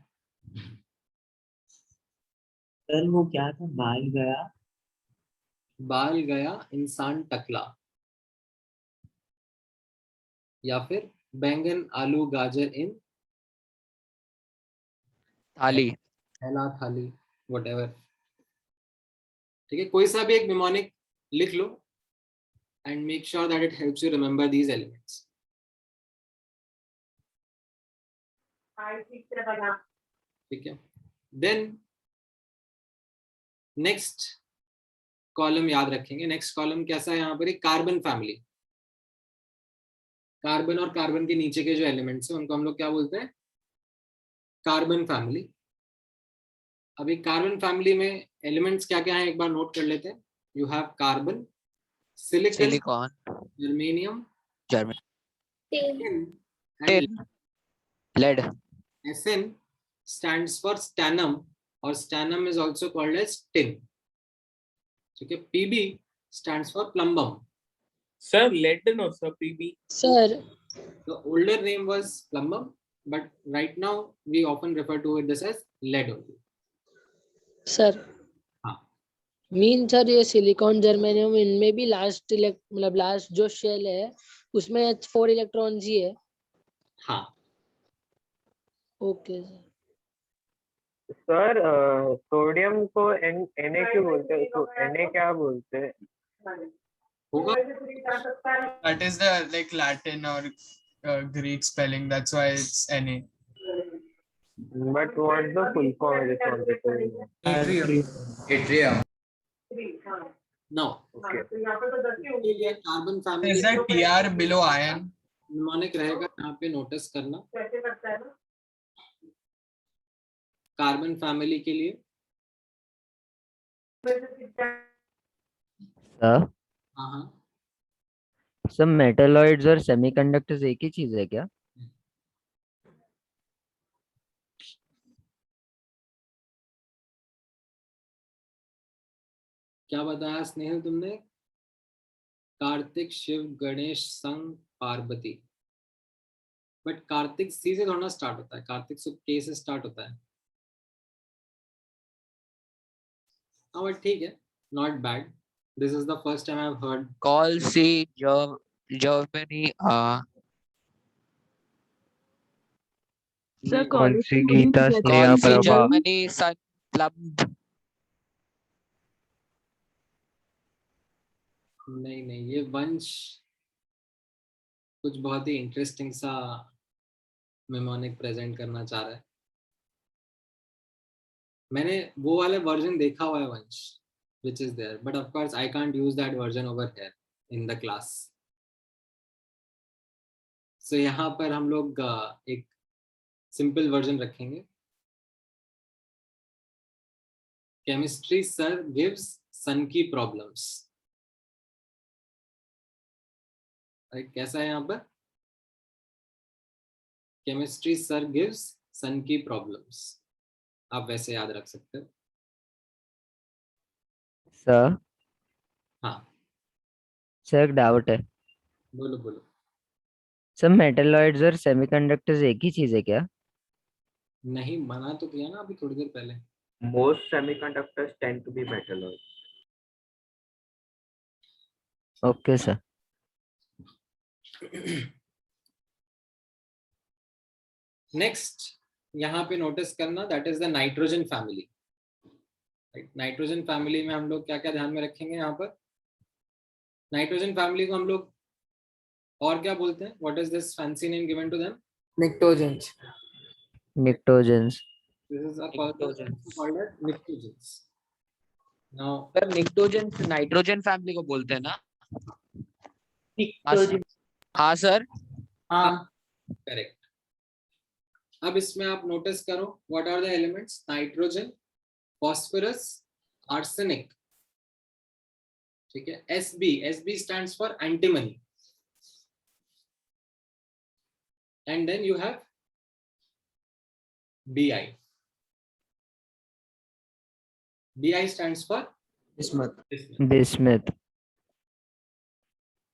सर वो क्या था, बाल गया बाल गया इंसान टकला, या फिर बैंगन आलू गाजर इन थाली. थैला थाली, whatever. ठीक है, कोई सा भी एक mnemonic लिख लो and make sure that it helps you remember these elements. ठीक है, then next कॉलम याद रखेंगे. नेक्स्ट कॉलम कैसा है यहाँ पर? Carbon family. कार्बन और कार्बन के नीचे के जो एलिमेंट्स हैं उनको हम लोग क्या बोलते हैं? Carbon family. अभी कार्बन फैमिली में एलिमेंट्स क्या क्या हैं एक बार नोट कर लेते हैं. You have carbon, silicon, germanium, tin, lead. Sn stands for stannum or stannum is also called as tin. ठीक है, Pb stands for plumbum. Sir, lead no sir, PB. Sir, The older name was plumbum, but right now we often refer to it this as lead only. Sir mean sir ये silicon germanium इनमें भी last मतलब last जो shell है उसमें 4 electrons ही है. हाँ. Okay sir sodium को Na क्यों बोलते हैं, तो Na क्या बोलते हैं? That is the like Latin or Greek spelling. That's why it's Na. But what's the full form? I just wanted to know. Yttrium. Now, Okay. Carbon family Is that Tr below iron? Mnemonic रहेगा, यहाँ पे notice करना. Carbon family के लिए sir हाँ sir metalloids और semiconductors एक ही चीज है क्या? क्या बताया स्नेहल तुमने? कार्तिक, शिव, गणेश, संग, पार्वती. बट कार्तिक सी से थोड़ा स्टार्ट होता है, कार्तिक से के से स्टार्ट होता है. हाँ बट ठीक है, not bad. This is the first time I have heard. Call C, Germany. Sir, कौन college सी में गीता मुझे Sneha Call C, Prabha? Germany, Sun, Plum. नहीं ये वंश कुछ बहुत ही इंटरेस्टिंग सा मेमोनिक प्रेजेंट करना चाह रहा है. मैंने वो वाला वर्जन देखा हुआ है वंश, which is there, but of course I can't use that version over here in the class. So यहाँ पर हम लोग एक सिंपल वर्जन रखेंगे. केमिस्ट्री सर गिव्स सन की प्रॉब्लम्स. कैसा है यहाँ पर? केमिस्ट्री सर गिव्स सन की प्रॉब्लम्स. आप वैसे याद रख सकते हो. सर हाँ सर एक डाउट है. बोलो बोलो. सर मेटलॉइड्स और सेमीकंडक्टर्स एक ही चीज है क्या? नहीं, मना तो किया ना अभी थोड़ी देर पहले. Most semiconductors tend to be metalloids. Okay sir. Next यहाँ पे नोटिस करना, that is the nitrogen family. Nitrogen family में हम लोग क्या क्या ध्यान में रखेंगे? यहाँ पर नाइट्रोजन फैमिली को हम लोग और क्या बोलते हैं? What is this fancy name given to them? Pnictogens. Pnictogens. This is called as pnictogens. Now sir pnictogens nitrogen family को बोलते हैं ना? निक्टोजेन. हाँ सर। हाँ करेक्ट। अब इसमें आप नोटिस करो what are the elements, nitrogen, phosphorus, arsenic, ठीक है। SB stands for antimony, and then you have Bi stands for bismuth. bismuth,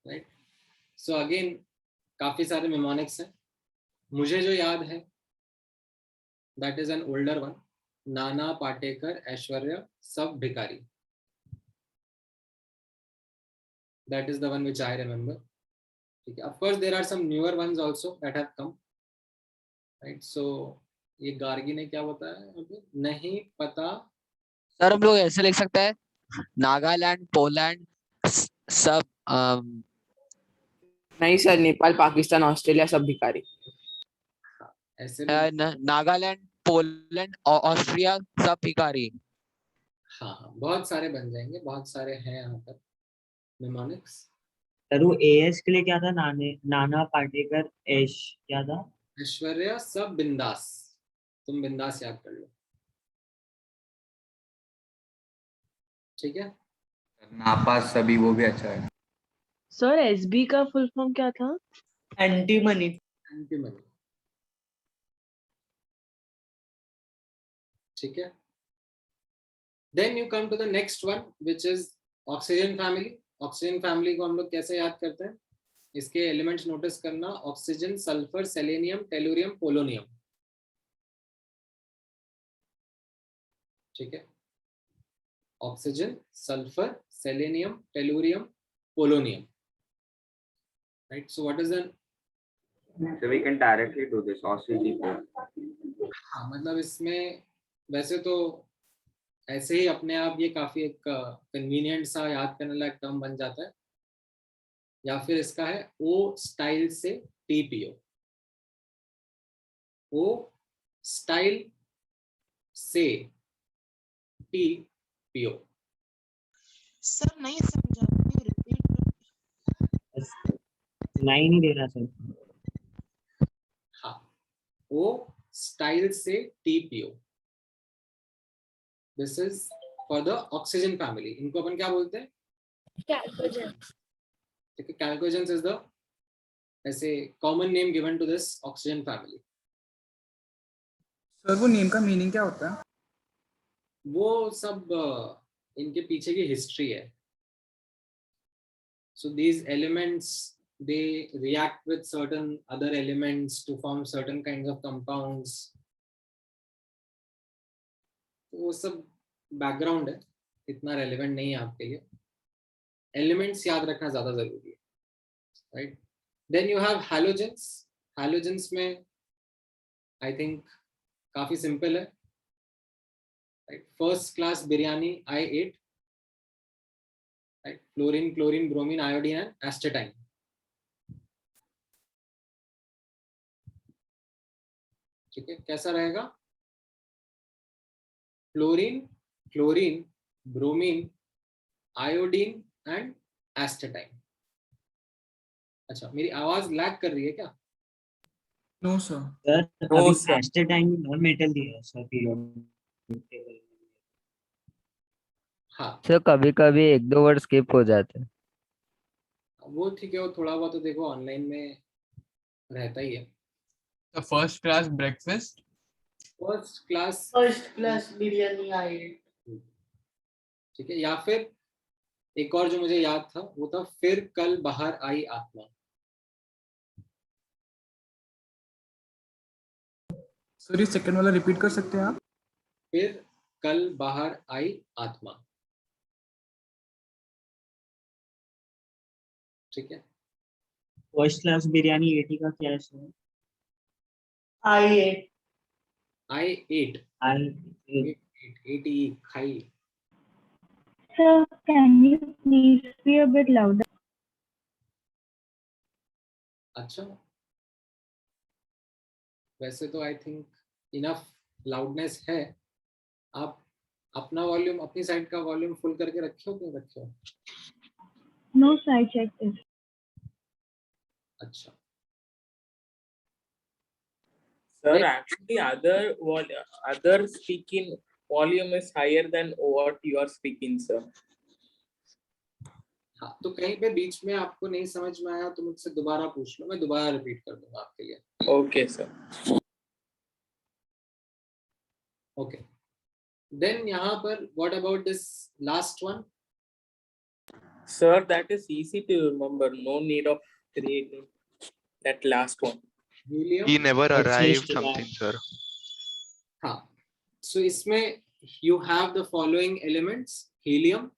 right? So again काफी सारे mnemonics हैं। मुझे जो याद है that is an older one, Nana Patekar Aishwarya सब भिखारी, that is the one which I remember, ठीक है। Of course there are some newer ones also that have come, right? So ये गार्गी ने क्या बताया अभी, नहीं पता। सर हम लोग ऐसे लिख सकते हैं, नागालैंड, पोलैंड, सब नहीं सर, नेपाल, पाकिस्तान, ऑस्ट्रेलिया सब भिखारी। ऐसे नागालैंड, पोलैंड और ऑस्ट्रिया सब भिखारी। हाँ हाँ, बहुत सारे बन जाएंगे, बहुत सारे हैं यहाँ पर निमोनिक्स। सर वो एएस के लिए क्या था? नाना पाटेकर ऐश क्या था? ऐश्वर्या सब बिंदास, तुम बिंदास याद कर लो, ठीक है। नापास सभी, वो भी अच्छा है। सर एसबी का फुल फॉर्म क्या था? एंटीमनी। एंटीमनी, ठीक है। Then you come to the next one which is oxygen family. Oxygen family को हम लोग कैसे याद करते हैं, इसके एलिमेंट्स नोटिस करना, oxygen, sulphur, selenium, tellurium, polonium, ठीक है। Oxygen, sulphur, selenium, tellurium, polonium, right? So what is the So we can directly do this OCG4. हाँ, मतलब इसमें वैसे तो ऐसे ही अपने आप ये काफी एक कन्वीनियंट सा याद करने लायक टर्म बन जाता है, या फिर इसका है ओ स्टाइल से टीपीओ, ओ स्टाइल से टीपीओ। सर नहीं समझा, रिपीट। सुनाई नहीं दे रहा सर। हाँ, ओ स्टाइल से TPO, this is for the oxygen family. इनको अपन क्या बोलते हैं? Chalcogens. ठीक है, chalcogens इज द ऐसे common name given to this oxygen family. Sir वो नेम का मीनिंग क्या होता है? वो सब इनके पीछे की हिस्ट्री है। So these elements, they react with certain other elements to form certain kinds of compounds. वो सब बैकग्राउंड है, इतना रेलेवेंट नहीं है आपके लिए। एलिमेंट्स याद रखना ज्यादा जरूरी है, right. Then you have halogens. Halogens में आई थिंक काफी सिंपल है, राइट। First class biryani I ate, right. Fluorine, chlorine, bromine, iodine and astatine, ठीक है। कैसा रहेगा? Fluorine, chlorine, bromine, iodine and astatine. अच्छा, मेरी आवाज लैग कर रही है क्या? No sir. सर अभी एस्टेटाइन में नॉन मेटल दिया है सर पीरियड। हाँ, सर कभी कभी एक दो वर्ड स्किप हो जाते हैं। वो ठीक है, वो थोड़ा बहुत तो देखो ऑनलाइन में रहता ही है। तो first class breakfast, first class biryani आई, ठीक है। या फिर एक और जो मुझे याद था वो था फिर कल बाहर आई आत्मा। सर ये सेकंड वाला रिपीट कर सकते हैं आप? फिर कल बाहर आई आत्मा, ठीक है। फर्स्ट क्लास बिरयानी 80 का क्या है सर? आई एट। आई एट, आई 80 खाई। Sir, can you please be a bit louder? अच्छा, वैसे तो आई थिंक इनफ लाउडनेस है। आप अपना वॉल्यूम, अपनी साइड का वॉल्यूम फुल करके रखे हो, क्यों रखे हो? No, sir, I checked it. अच्छा Sir, actually, other speaking volume is higher than what you are speaking, sir. हाँ, तो कहीं पे बीच में आपको नहीं समझ में आया तो मुझसे दोबारा पूछ लो, मैं दोबारा रिपीट कर दूंगा आपके लिए. Okay, sir. ओके देन यहाँ पर what about this last one? Sir, that is easy to remember. No need of creating that last one. Helium. He never arrived something, sir. हाँ, so इसमें you have the following elements: helium,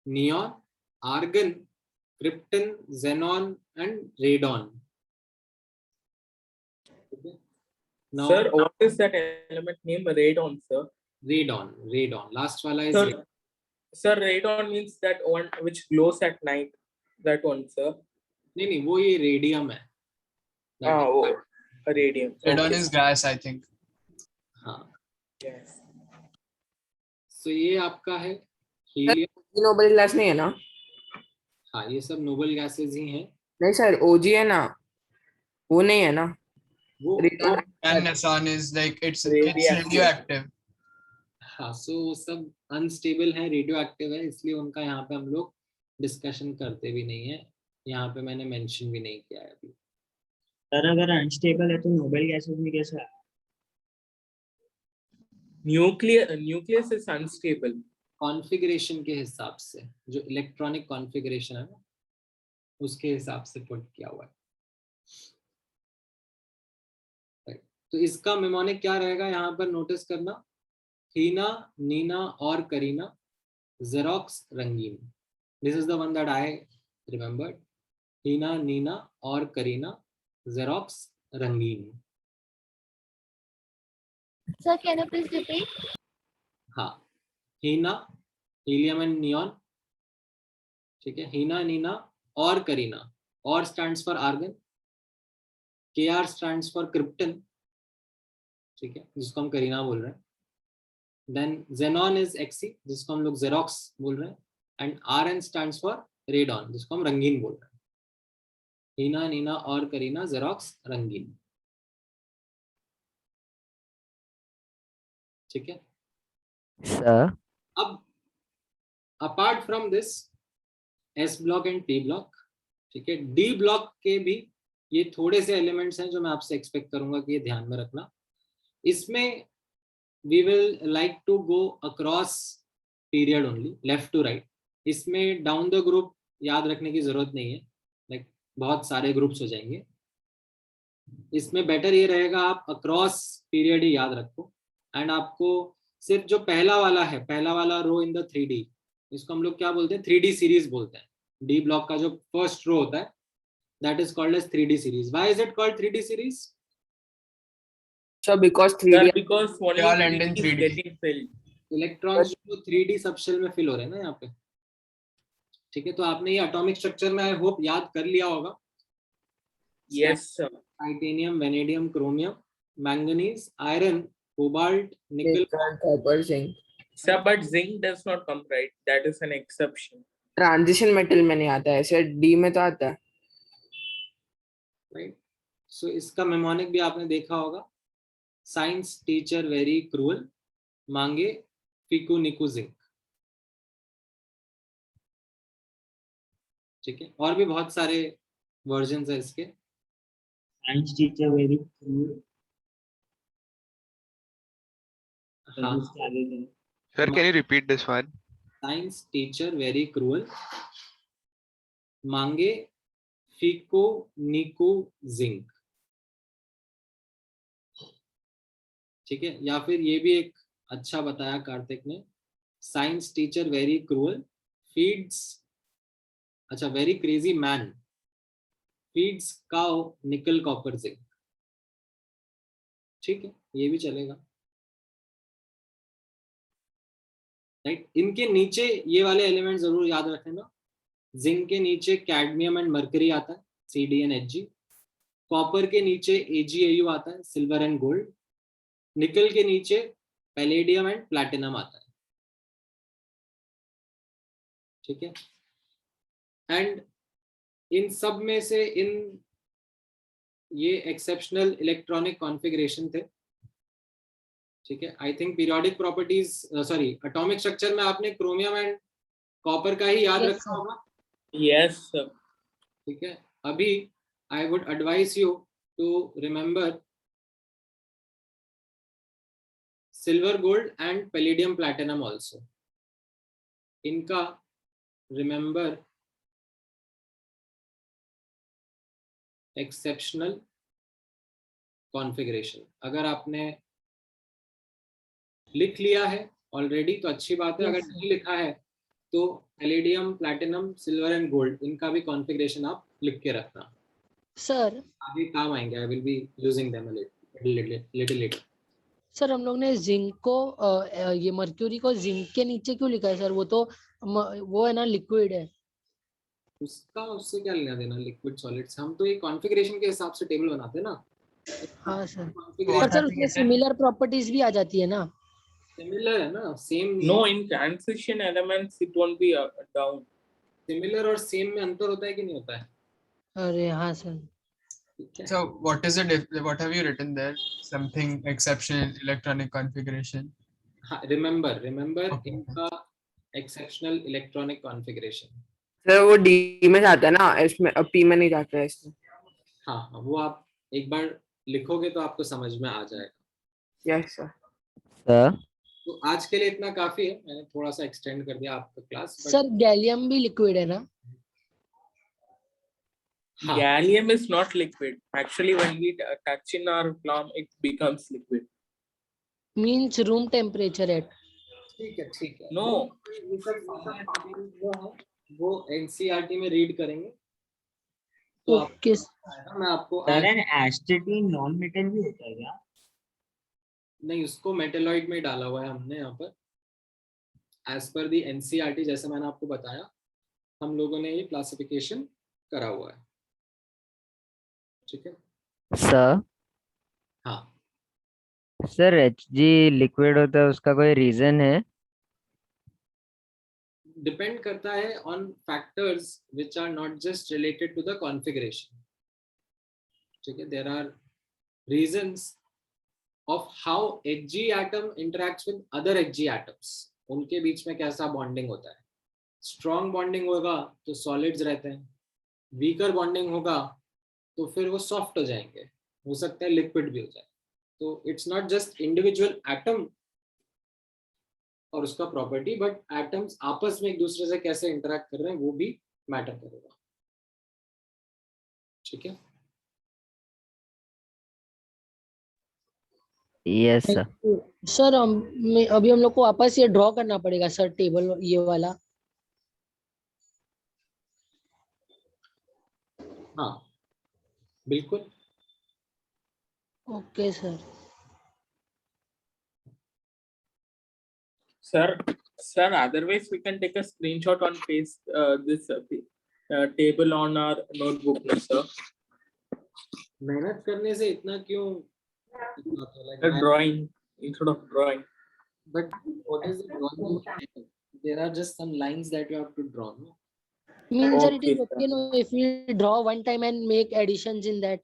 neon, argon, krypton, xenon, and radon. Okay. Now, Sir, what is that element name? Radon, sir. Radon. Last wala is Sir, radon. sir, radon means that one which glows at night. That one, sir. नहीं, वो ये radium है. Oh, radium. Radon Okay. is gas, I think. हाँ. Yes. So ये आपका है helium. Noble gas नहीं है ना? हाँ, ये सब नोबल गैसेस ही हैं. नहीं सर, ओजी है ना, वो नहीं है ना? वो And neon is like it's radioactive. हाँ, so सब अनस्टेबल है, रेडियो एक्टिव है, इसलिए उनका यहाँ पे हम लोग डिस्कशन करते भी नहीं है. यहाँ पे मैंने मेंशन भी नहीं किया है अभी. सर अगर अनस्टेबल है तो नोबल गैसेस में कैसे? Nucleus is unstable. कॉन्फ़िगरेशन के हिसाब से, जो इलेक्ट्रॉनिक कॉन्फ़िगरेशन है ना, उसके हिसाब से पुट किया हुआ है. तो इसका मेमोनिक क्या रहेगा यहाँ पर नोटिस करना: हीना, नीना और करीना, जेरोक्स, रंगीन. This is the one that I remembered. Heena, Neena और करीना, जेरोक्स, रंगीन. Sir, can you please repeat? हाँ, हीना, हीलियम एंड नियॉन. ठीक है, हीना, नीना और करीना. और stands for argon. KR stands for krypton. ठीक है, जिसको हम करीना बोल रहे हैं. देन xenon इज Xe, जिसको हम लोग जेरोक्स बोल रहे हैं. And RN stands for radon, जिसको हम रंगीन बोल रहे हैं. हीना, नीना और करीना, जेरोक्स, रंगीन. ठीक है. सर अब apart from this S block and P block, ठीक है, D ब्लॉक के भी ये थोड़े से एलिमेंट्स हैं जो मैं आपसे एक्सपेक्ट करूंगा कि ये ध्यान में रखना. इसमें we will like to go across period only, left to right. इसमें डाउन द ग्रुप याद रखने की जरूरत नहीं है, लाइक बहुत सारे ग्रुप्स हो जाएंगे. इसमें बेटर ये रहेगा आप अक्रॉस पीरियड ही याद रखो. एंड आपको सिर्फ जो पहला वाला रो इन द 3D, इसको हम लोग क्या बोलते हैं? 3D सीरीज बोलते हैं. डी ब्लॉक का जो फर्स्ट रो होता है, that is called as 3D series. Why is it called 3D series? Sir, because Sir, 3D. because only They all end in 3D is 3D. getting filled. Electrons जो 3D subshell में fill हो रहे हैं ना यहाँ पे. ठीक है, तो आपने ये एटॉमिक स्ट्रक्चर में आई होप याद कर लिया होगा. Yes, sir. Titanium, vanadium, chromium, manganese, iron, cobalt, nickel, copper, zinc. Sir, but zinc does not come, right? That is an exception. Transition metal में नहीं आता है, ऐसे डी में तो आता है. राइट. सो इसका मेमोनिक भी आपने देखा होगा: साइंस टीचर वेरी क्रूअल, मांगे फिकू निकू जिंक. ठीक है, और भी बहुत सारे वर्जन्स है इसके. साइंस टीचर वेरी क्रूर. हाँ, Sir, can you repeat this one? Science teacher very cruel, मांगे फिको निको जिंक. ठीक है, या फिर ये भी एक अच्छा बताया कार्तिक ने: science teacher very cruel feeds, अच्छा, very crazy man feeds cow nickel copper zinc. ठीक है, ये भी चलेगा. राइट. इनके नीचे ये वाले एलिमेंट जरूर याद रखना. जिंक के नीचे कैडमियम एंड मरकरी आता है, CdNHg. कॉपर के नीचे AgAu आता है, सिल्वर एंड गोल्ड. निकल के नीचे पैलेडियम एंड प्लैटिनम आता है. ठीक है. एंड इन सब में से, इन ये एक्सेप्शनल इलेक्ट्रॉनिक कॉन्फ़िगरेशन थे, ठीक है। I think periodic properties, sorry atomic structure में आपने क्रोमियम एंड कॉपर का ही याद Yes, रखा sir. होगा, Yes, sir. ठीक है। अभी I would advise you to remember silver, gold and palladium platinum also. इनका रिमेंबर एक्सेप्शनल कॉन्फ़िगरेशन। अगर आपने लिख लिया है ऑलरेडी तो अच्छी बात है, Yes, अगर sir. नहीं लिखा है तो palladium, platinum, silver and gold, इनका भी कॉन्फ़िगरेशन आप लिख के रखना, सर आगे काम आएंगे। आई will be using them little letter. Sir हम लोग ने जिंक को ये मर्क्यूरी को जिंक के नीचे क्यों लिखा है सर? वो तो वो है ना, लिक्विड है। उसका उससे क्या लेना देना लिक्विड सॉलिड्स, हम तो ये कॉन्फ़िगरेशन के हिसाब से टेबल बनाते हैं ना। हाँ सर, पर कॉन्फ़िगरेशन सर उसमें सिमिलर प्रॉपर्टीज भी आ जाती है ना। सिमिलर है ना, same. No, in transition elements it won't be down. Similar और सेम में अंतर होता है कि नहीं होता है? अरे हाँ sir. So what is it? What have you written there? Something exceptional electronic configuration. हाँ, रिमेंबर इनका एक्सेप्शनल इलेक्ट्रॉनिक कॉन्फ़िगरेशन। सर वो डी में जाता है ना, इसमें पी में नहीं जाता है इसमें। हाँ हाँ, वो आप एक बार लिखोगे तो आपको समझ में आ जाएगा। Yes sir. सर तो आज के लिए इतना काफी है, मैंने थोड़ा सा एक्सटेंड कर दिया आपका क्लास। सर गैलियम भी लिक्विड है ना? हाँ। Gallium is not liquid. Actually, when we touch in our palm, it becomes liquid. Means room temperature at. ठीक है। No. ये सब जो है वो एनसीईआरटी में रीड करेंगे तो ओके मैं आपको सर एन एस्टेटीन नॉन मेटल भी होता है क्या? नहीं, उसको मेटेलॉइड में डाला हुआ है हमने यहाँ पर एज पर दी एनसीईआरटी। जैसे मैंने आपको बताया, हम लोगों ने ये क्लासिफिकेशन करा हुआ है, ठीक है। सर हाँ सर Hg लिक्विड होता है, उसका कोई रीजन है? डिपेंड करता है on factors which are not just related to the configuration, ठीक है। There are reasons of how Hg atom interacts with other Hg atoms, उनके बीच में कैसा बॉन्डिंग होता है। स्ट्रॉन्ग बॉन्डिंग होगा तो सॉलिड्स रहते हैं, वीकर बॉन्डिंग होगा तो फिर वो सॉफ्ट हो जाएंगे, हो सकता है लिक्विड भी हो जाए। तो it's not just individual atom और उसका प्रॉपर्टी, बट एटम्स आपस में एक दूसरे से कैसे इंटरेक्ट कर रहे हैं वो भी मैटर करेगा, ठीक है। Yes sir. सर अभी हम लोग को वापस ये ड्रॉ करना पड़ेगा सर, टेबल ये वाला। हाँ बिल्कुल। Okay sir. Sir, otherwise we can take a screenshot on paste this table on our notebook, no, sir. मेहनत करने से इतना क्यों? A drawing instead of drawing. But what is the drawing? There are just some lines that you have to draw, no? Means sir, it Okay, is okay no if we draw one time and make additions in that.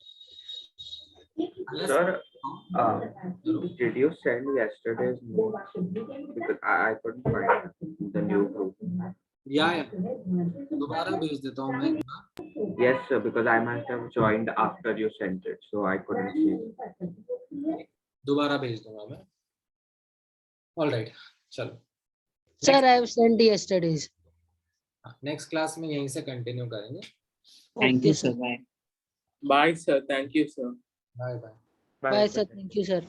Sir, did you send yesterday's notes? Because I couldn't find the new group. Yeah. दोबारा भेज देता हूँ मैं। Yes, sir, because I must have joined after you sent it, so I couldn't see. दोबारा भेज दूंगा मैं। All right, चलो। Sir, I have sent yesterday's. Next class में यहीं से कंटिन्यू करेंगे। Thank you sir. Bye. Bye, sir. Thank you, sir. Bye bye. Bye sir, thank you sir.